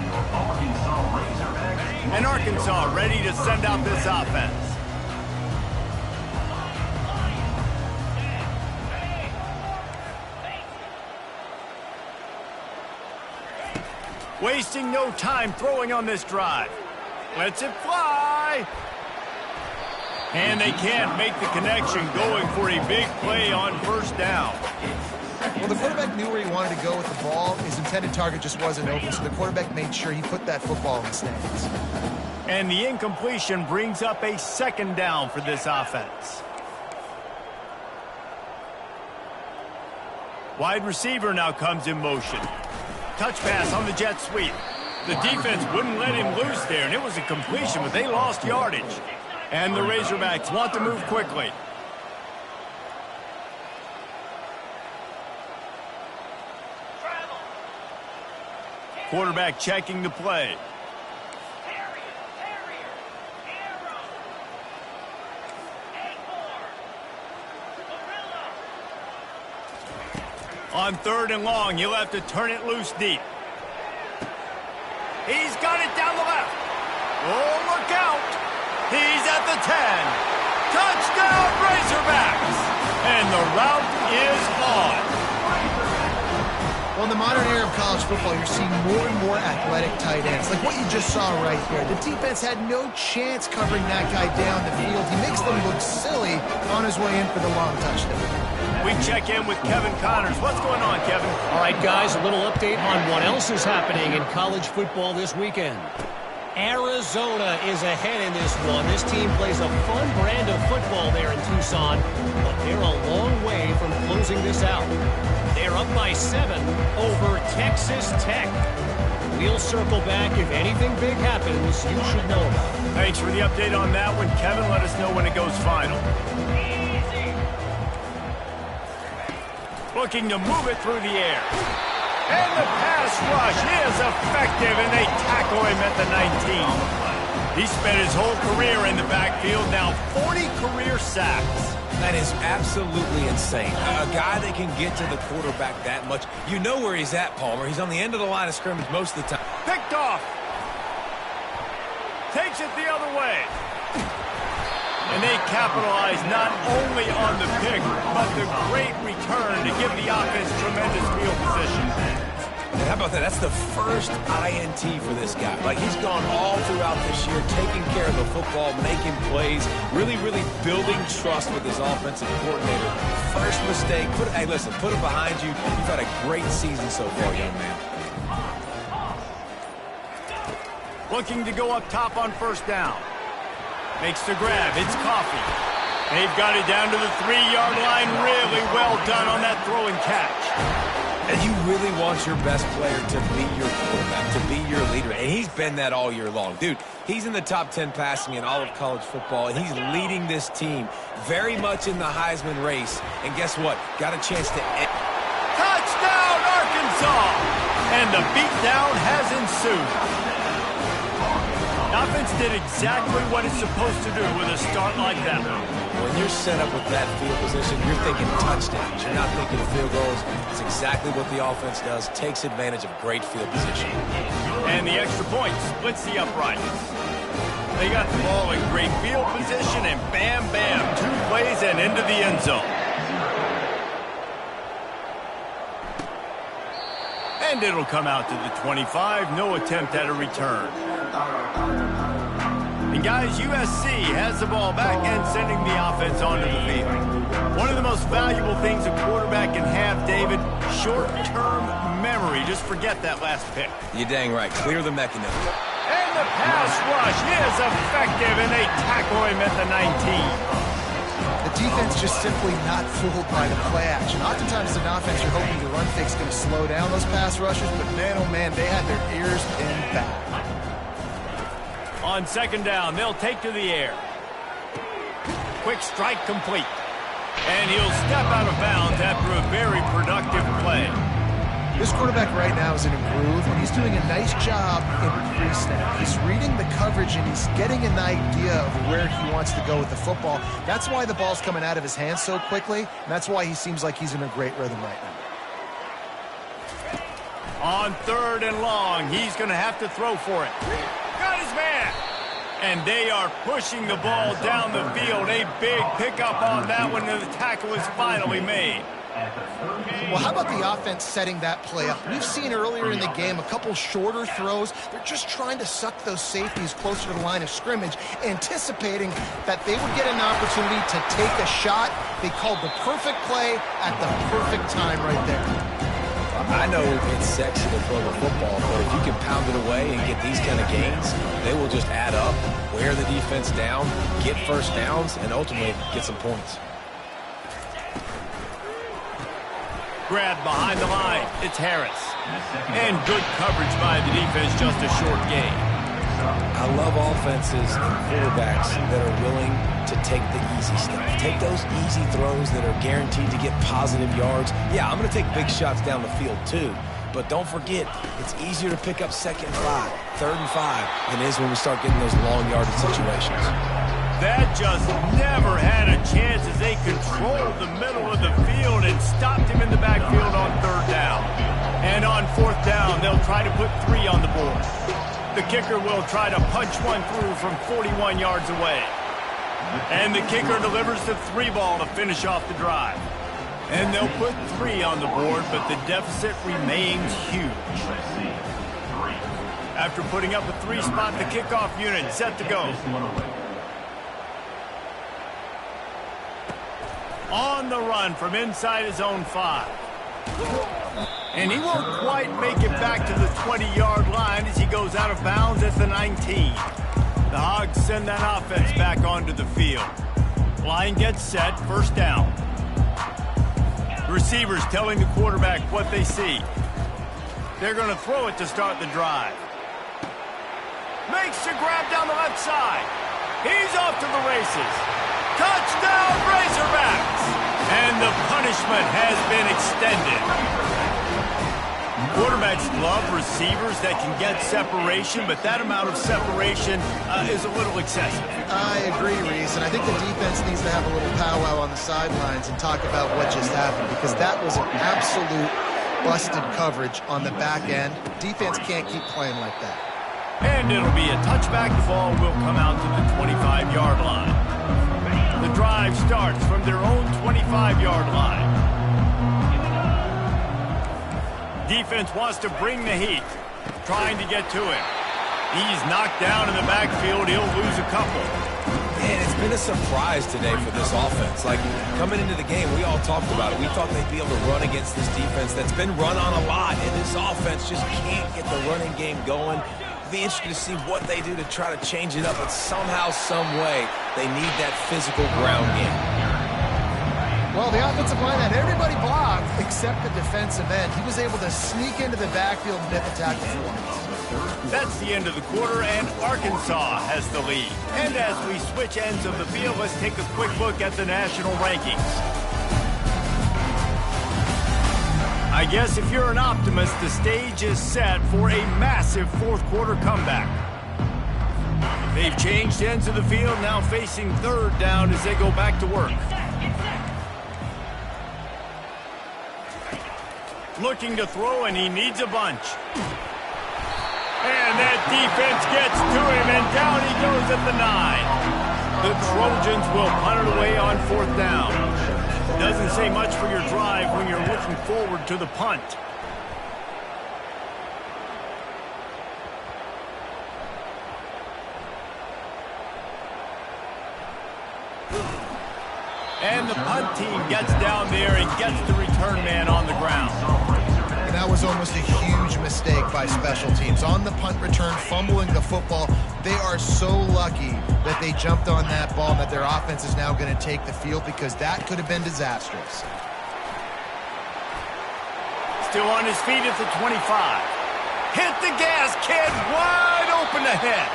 And Arkansas ready to send out this offense. Wasting no time throwing on this drive. Lets it fly. And they can't make the connection, going for a big play on first down.
Well, the quarterback knew where he wanted to go with the ball. His intended target just wasn't open, so the quarterback made sure he put that football in the stands.
And the incompletion brings up a second down for this offense. Wide receiver now comes in motion. Touch pass on the jet sweep. The defense wouldn't let him loose there, and it was a completion, but they lost yardage. And the Razorbacks want to move quickly. Quarterback checking the play. On 3rd and long, he'll have to turn it loose deep. He's got it down the left. Oh, look out. He's at the 10. Touchdown, Razorbacks. And the route is on.
Well, in the modern era of college football, you're seeing more and more athletic tight ends, like what you just saw right here. The defense had no chance covering that guy down the field. He makes them look silly on his way in for the long touchdown.
We check in with Kevin Connors. What's going on, Kevin?
All right, guys, a little update on what else is happening in college football this weekend. Arizona is ahead in this one. This team plays a fun brand of football there in Tucson, but they're a long way from closing this out. They're up by 7 over Texas Tech. We'll circle back. If anything big happens, you should know about it.
Thanks for the update on that one, Kevin. Let us know when it goes final. Looking to move it through the air. And the pass rush is effective, and they tackle him at the 19. He spent his whole career in the backfield, now 40 career sacks.
That is absolutely insane. A guy that can get to the quarterback that much. You know where he's at, Palmer. He's on the end of the line of scrimmage most of the time.
Picked off. Takes it the other way. And they capitalize not only on the pick, but the great return to give the offense tremendous field position.
And how about that? That's the first INT for this guy. Like, he's gone all throughout this year, taking care of the football, making plays, really, really building trust with his offensive coordinator. First mistake. Hey, listen, put it behind you. You've had a great season so far, young man.
Looking to go up top on first down. Makes the grab. It's Coffee. They've got it down to the 3-yard line. Really well done on that throw and catch.
And you really want your best player to be your quarterback, to be your leader. And he's been that all year long. Dude, he's in the top 10 passing in all of college football, and he's leading this team very much in the Heisman race. And guess what? Got a chance to end.
Touchdown, Arkansas! And the beatdown has ensued. Offense did exactly what it's supposed to do with a start like that.
When you're set up with that field position, you're thinking touchdowns. You're not thinking field goals. It's exactly what the offense does. Takes advantage of great field position.
And the extra point splits the uprights. They got the ball in great field position, and bam, bam, 2 plays and into the end zone. And it'll come out to the 25. No attempt at a return. And guys, USC has the ball back and sending the offense onto the field. One of the most valuable things a quarterback can have, David, short-term memory. Just forget that last pick.
You're dang right. Clear the mechanism.
And the pass rush is effective, and they tackle him at the 19.
The defense just simply not fooled by the play action. Oftentimes, as an offense, you're hoping the run fake's going to slow down those pass rushers, but man, oh man, they had their ears pinned back.
On second down, they'll take to the air. Quick strike complete. And he'll step out of bounds after a very productive play.
This quarterback right now is in a groove, and he's doing a nice job in pre-snap. He's reading the coverage, and he's getting an idea of where he wants to go with the football. That's why the ball's coming out of his hands so quickly, and that's why he seems like he's in a great rhythm right now.
On third and long, he's going to have to throw for it. Got his man. And they are pushing the ball down the field. A big pickup on that one, and the tackle is finally made.
Well, how about the offense setting that play up? We've seen earlier in the game a couple shorter throws. They're just trying to suck those safeties closer to the line of scrimmage, anticipating that they would get an opportunity to take a shot. They called the perfect play at the perfect time right there.
I know it's sexy to throw the football, but if you can pound it away and get these kind of gains, they will just add up, wear the defense down, get first downs, and ultimately get some points.
Grab behind the line. It's Harris. And good coverage by the defense, just a short gain.
I love offenses and quarterbacks that are willing to take the easy stuff. Take those easy throws that are guaranteed to get positive yards. Yeah, I'm going to take big shots down the field too. But don't forget, it's easier to pick up second and 5, third and 5 than it is when we start getting those long yardage situations.
That just never had a chance as they controlled the middle of the field and stopped him in the backfield on third down. And on fourth down, they'll try to put 3 on the board. The kicker will try to punch one through from 41 yards away. And the kicker delivers the 3 ball to finish off the drive. And they'll put 3 on the board, but the deficit remains huge. After putting up a 3 spot, the kickoff unit set to go. On the run from inside his own 5. And he won't quite make it back to the 20-yard line as he goes out of bounds at the 19. The Hogs send that offense back onto the field. Line gets set, first down. The receivers telling the quarterback what they see. They're going to throw it to start the drive. Makes the grab down the left side. He's off to the races. Touchdown, Razorbacks! And the punishment has been extended. Quarterbacks love receivers that can get separation, but that amount of separation is a little excessive.
I agree, Reese, and I think the defense needs to have a little powwow on the sidelines and talk about what just happened, because that was an absolute busted coverage on the back end. Defense can't keep playing like that.
And it'll be a touchback. The ball will come out to the 25-yard line. The drive starts from their own 25-yard line. Defense wants to bring the heat, trying to get to him. He's knocked down in the backfield. He'll lose a couple.
Man, it's been a surprise today for this offense. Like, coming into the game, we all talked about it. We thought they'd be able to run against this defense that's been run on a lot, and this offense just can't get the running game going. It'll be interesting to see what they do to try to change it up, but somehow, some way, they need that physical ground game.
Well, the offensive line had everybody blocked except the defensive end. He was able to sneak into the backfield and hit the tackle for him.
That's the end of the quarter, and Arkansas has the lead. And as we switch ends of the field, let's take a quick look at the national rankings. I guess if you're an optimist, the stage is set for a massive fourth quarter comeback. They've changed ends of the field, now facing third down as they go back to work. Looking to throw, and he needs a bunch. And that defense gets to him, and down he goes at the 9. The Trojans will punt it away on fourth down. Doesn't say much for your drive when you're looking forward to the punt. And the punt team gets down there and gets the return man on the ground.
And that was almost a huge mistake by special teams. On the punt return, fumbling the football, they are so lucky that they jumped on that ball and that their offense is now going to take the field, because that could have been disastrous.
Still on his feet at the 25. Hit the gas, kid, wide open ahead.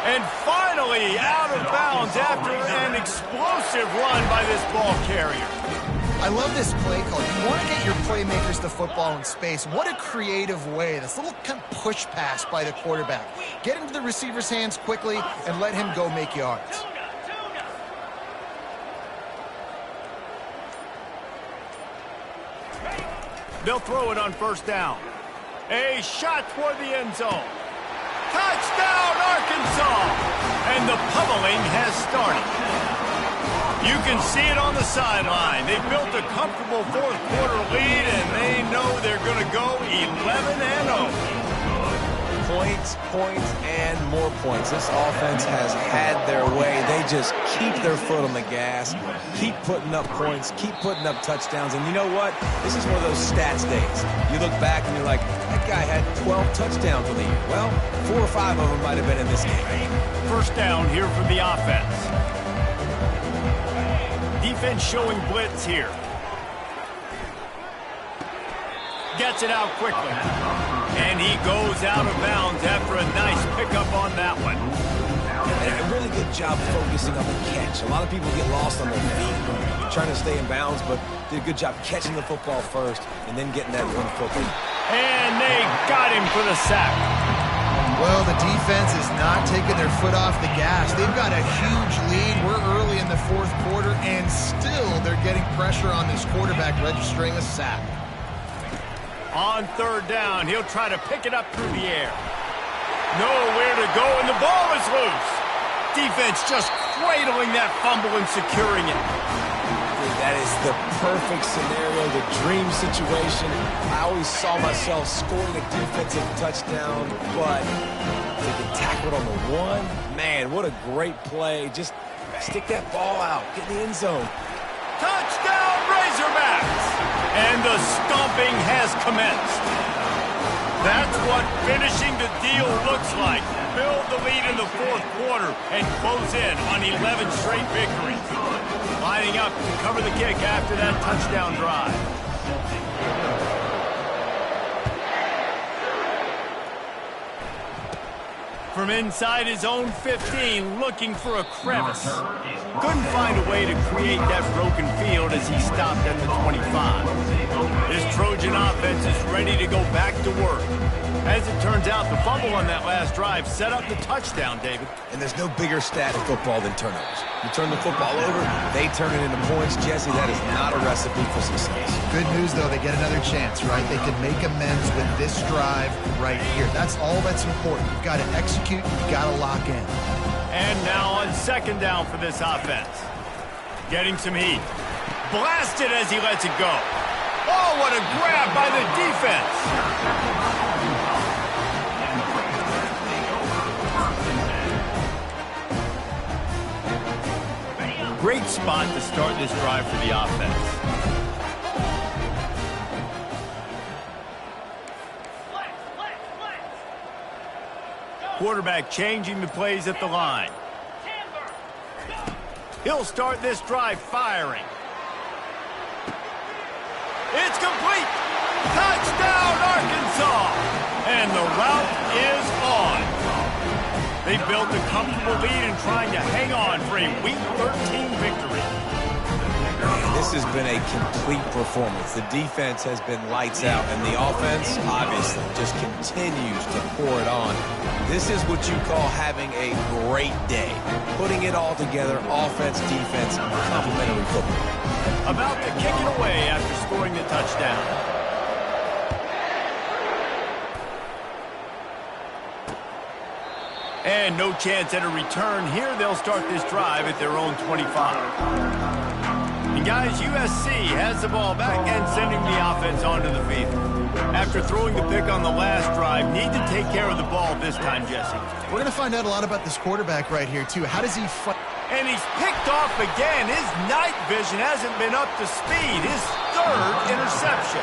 And finally out of bounds after an explosive run by this ball carrier.
I love this play call. You want to get your playmakers the football in space. What a creative way. This little kind of push pass by the quarterback. Get into the receiver's hands quickly and let him go make yards.
They'll throw it on first down. A shot toward the end zone. Touchdown, Arkansas! And the pummeling has started. You can see it on the sideline. They built a comfortable fourth-quarter lead, and they know they're going to go 11-0.
Points, points, and more points. This offense has had their way. They just keep their foot on the gas, keep putting up points, keep putting up touchdowns. And you know what? This is one of those stats days. You look back and you're like, that guy had 12 touchdowns on the year. Well, 4 or 5 of them might have been in this game.
First down here from the offense. Defense showing blitz here. Gets it out quickly. And he goes out of bounds after a nice pickup on that one.
And a really good job focusing on the catch. A lot of people get lost on their feet trying to stay in bounds, but did a good job catching the football first and then getting that 1 foot lead.
And they got him for the sack.
Well, the defense is not taking their foot off the gas. They've got a huge lead. We're early in the fourth quarter, and still they're getting pressure on this quarterback, registering a sack.
On third down, he'll try to pick it up through the air. Nowhere to go, and the ball is loose. Defense just cradling that fumble and securing it.
That is the perfect scenario, the dream situation. I always saw myself scoring a defensive touchdown, but if they can tackle it on the one, man, what a great play. Just stick that ball out, get in the end zone.
Touchdown, Razorbacks! And the stomping has commenced. That's what finishing the deal looks like. Build the lead in the fourth quarter and close in on 11 straight victories. Lining up to cover the kick after that touchdown drive. From inside his own 15, looking for a crevice. Couldn't find a way to create that broken field as he stopped at the 25. This Trojan offense is ready to go back to work. As it turns out, the fumble on that last drive set up the touchdown, David.
And there's no bigger stat in football than turnovers. You turn the football over, they turn it into points. Jesse, that is not a recipe for success.
Good news, though, they get another chance, right? They can make amends with this drive right here. That's all that's important. You've got to execute, you've got to lock in.
And now on second down for this offense. Getting some heat. Blasted as he lets it go. Oh, what a grab by the defense. Great spot to start this drive for the offense. Quarterback changing the plays at the line. He'll start this drive firing. It's complete. Touchdown, Arkansas. And the route is on. They built a comfortable lead and trying to hang on for a Week 13 victory.
This has been a complete performance. The defense has been lights out, and the offense, obviously, just continues to pour it on. This is what you call having a great day. Putting it all together, offense, defense, complementary football.
About to kick it away after scoring the touchdown. And no chance at a return here. They'll start this drive at their own 25. And guys, USC has the ball back and sending the offense onto the field. After throwing the pick on the last drive, need to take care of the ball this time, Jesse.
We're going to find out a lot about this quarterback right here, too. How does he fight?
And he's picked off again. His night vision hasn't been up to speed. His third interception.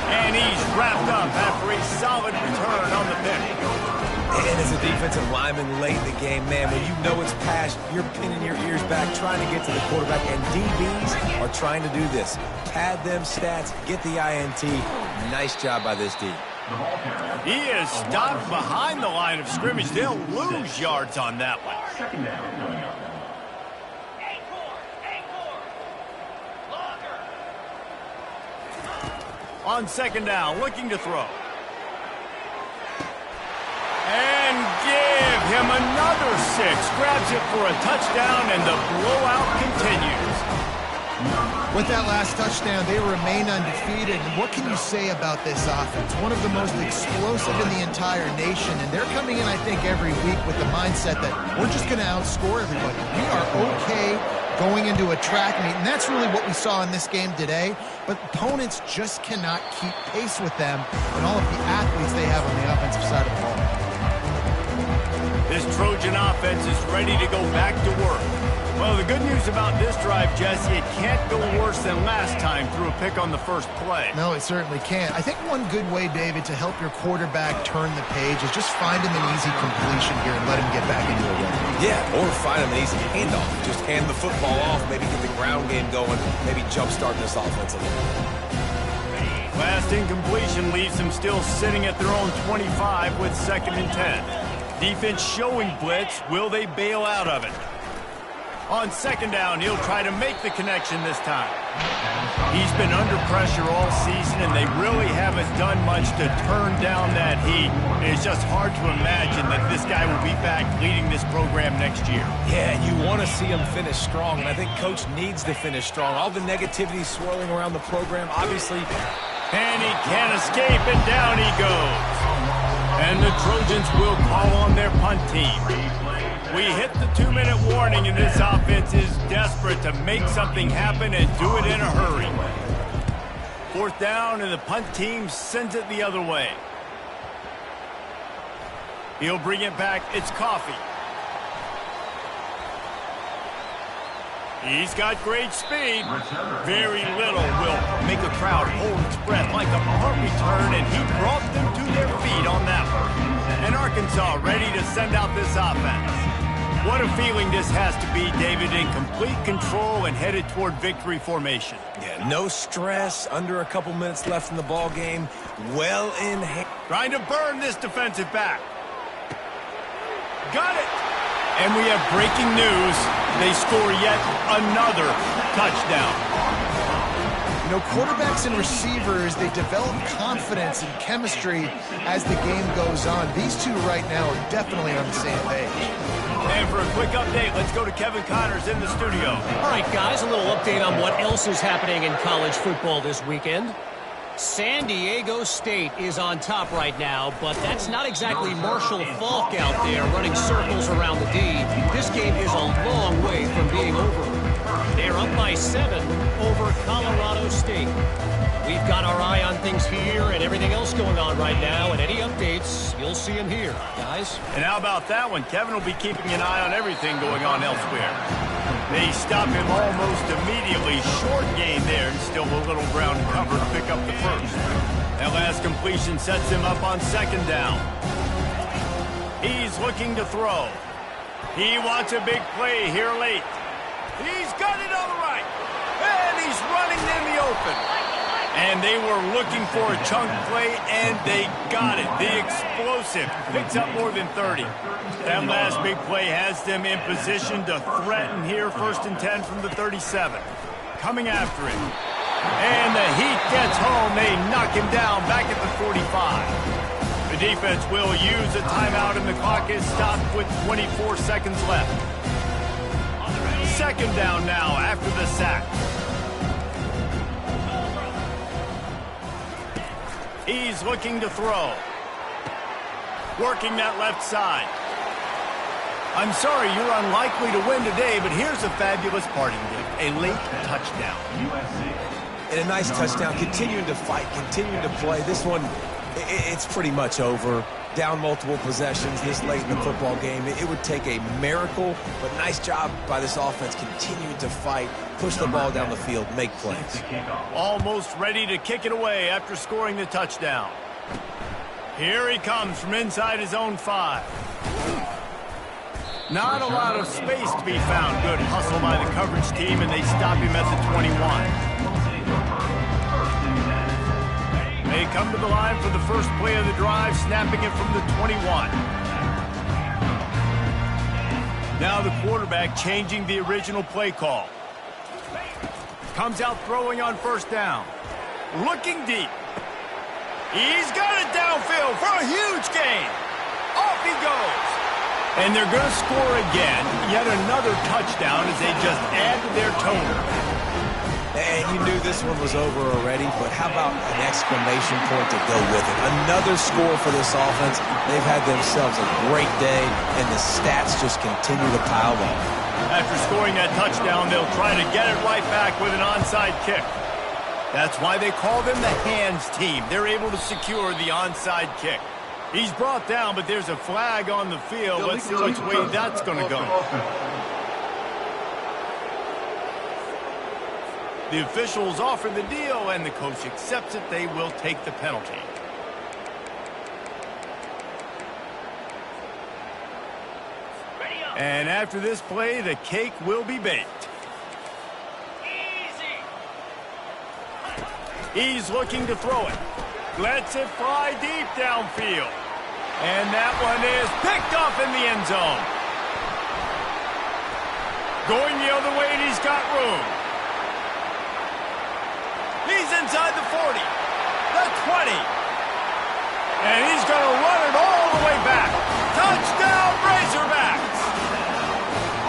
And he's wrapped up after a solid return on the pick.
And as a defensive lineman late in the game, man, when you know it's passed, you're pinning your ears back, trying to get to the quarterback, and DBs are trying to do this. Pad them stats, get the INT. Nice job by this D.
He is stopped behind the line of scrimmage. They'll lose yards on that one.
Second down coming up.
On second down, looking to throw. And give him another 6. Grabs it for a touchdown, and the blowout continues.
With that last touchdown, they remain undefeated. And what can you say about this offense? One of the most explosive in the entire nation. And they're coming in, I think, every week with the mindset that we're just going to outscore everybody. We are okay going into a track meet, and that's really what we saw in this game today. But opponents just cannot keep pace with them and all of the athletes they have on the offensive side of the ball.
This Trojan offense is ready to go back to work. Well, the good news about this drive, Jesse, it can't go worse than last time through a pick on the first play.
No, it certainly can't. I think one good way, David, to help your quarterback turn the page is just find him an easy completion here and let him get back into a rhythm.
Yeah, or find him an easy handoff. Just hand the football off, maybe get the ground game going, maybe jumpstart this offense a little.
Last incompletion leaves them still sitting at their own 25 with 2nd and 10. Defense showing blitz. Will they bail out of it? On second down, he'll try to make the connection this time. He's been under pressure all season, and they really haven't done much to turn down that heat. It's just hard to imagine that this guy will be back leading this program next year.
Yeah, you want to see him finish strong, and I think Coach needs to finish strong. All the negativity swirling around the program, obviously.
And he can't escape, and down he goes. And the Trojans will call on their punt team. We hit the 2-minute warning, and this offense is desperate to make something happen and do it in a hurry. 4th down, and the punt team sends it the other way. He'll bring it back. It's Coffee. He's got great speed. Very little will make a crowd hold its breath like a punt return, and he brought them to their feet on that one. And Arkansas ready to send out this offense. What a feeling this has to be, David, in complete control and headed toward victory formation.
Yeah, no stress, under a couple minutes left in the ball game. Well in hand.
Trying to burn this defensive back. Got it. And we have breaking news. They score yet another touchdown.
You know, quarterbacks and receivers, they develop confidence and chemistry as the game goes on. These two right now are definitely on the same page.
And for a quick update, let's go to Kevin Connors in the studio.
All right, guys, a little update on what else is happening in college football this weekend. San Diego State is on top right now, but that's not exactly Marshall Faulk out there running circles around the D. This game is a long way from being over. They're up by 7 over Colorado State. We've got our eye on things here and everything else going on right now, and any updates, you'll see them here, guys.
And how about that one? Kevin will be keeping an eye on everything going on elsewhere. They stop him almost immediately. Short gain there, and still a little ground cover to pick up the first. That last completion sets him up on 2nd down. He's looking to throw. He wants a big play here late. He's got it on the right. And he's running in the open. And they were looking for a chunk play, and they got it. The explosive picks up more than 30. That last big play has them in position to threaten here. 1st and 10 from the 37. Coming after it. And the heat gets home. They knock him down back at the 45. The defense will use a timeout, and the clock is stopped with 24 seconds left. 2nd down now after the sack. He's looking to throw. Working that left side. I'm sorry, you're unlikely to win today, but here's a fabulous parting gift. A late touchdown.
And a nice touchdown. Continuing to fight, continuing to play. This one, it's pretty much over. down multiple possessions this late in the football game. It would take a miracle, but nice job by this offense continuing to fight, push the ball down the field, make plays.
Almost ready to kick it away after scoring the touchdown. Here he comes from inside his own 5. Not a lot of space to be found. Good hustle by the coverage team, and they stop him at the 21. They come to the line for the first play of the drive, snapping it from the 21. Now the quarterback changing the original play call. Comes out throwing on first down. Looking deep. He's got it downfield for a huge gain. Off he goes. And they're going to score again. Yet another touchdown as they just add to their total.
And you knew this one was over already, but how about an exclamation point to go with it? Another score for this offense. They've had themselves a great day, and the stats just continue to pile up.
After scoring that touchdown, they'll try to get it right back with an onside kick. That's why they call them the hands team. They're able to secure the onside kick. He's brought down, but there's a flag on the field. Let's see which way that's going to go. The officials offer the deal, and the coach accepts it. They will take the penalty. And after this play, the cake will be baked. He's looking to throw it. Lets it fly deep downfield. And that one is picked off in the end zone. Going the other way, and he's got room. He's inside the 40, the 20. And he's going to run it all the way back. Touchdown, Razorbacks!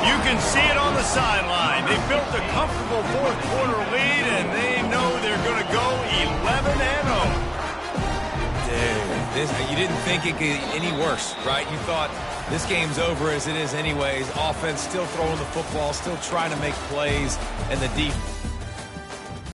You can see it on the sideline. They built a comfortable fourth-quarter lead, and they know they're going to go 11-0.
You didn't think it could get any worse, right? You thought this game's over as it is anyways. Offense still throwing the football, still trying to make plays, and the defense.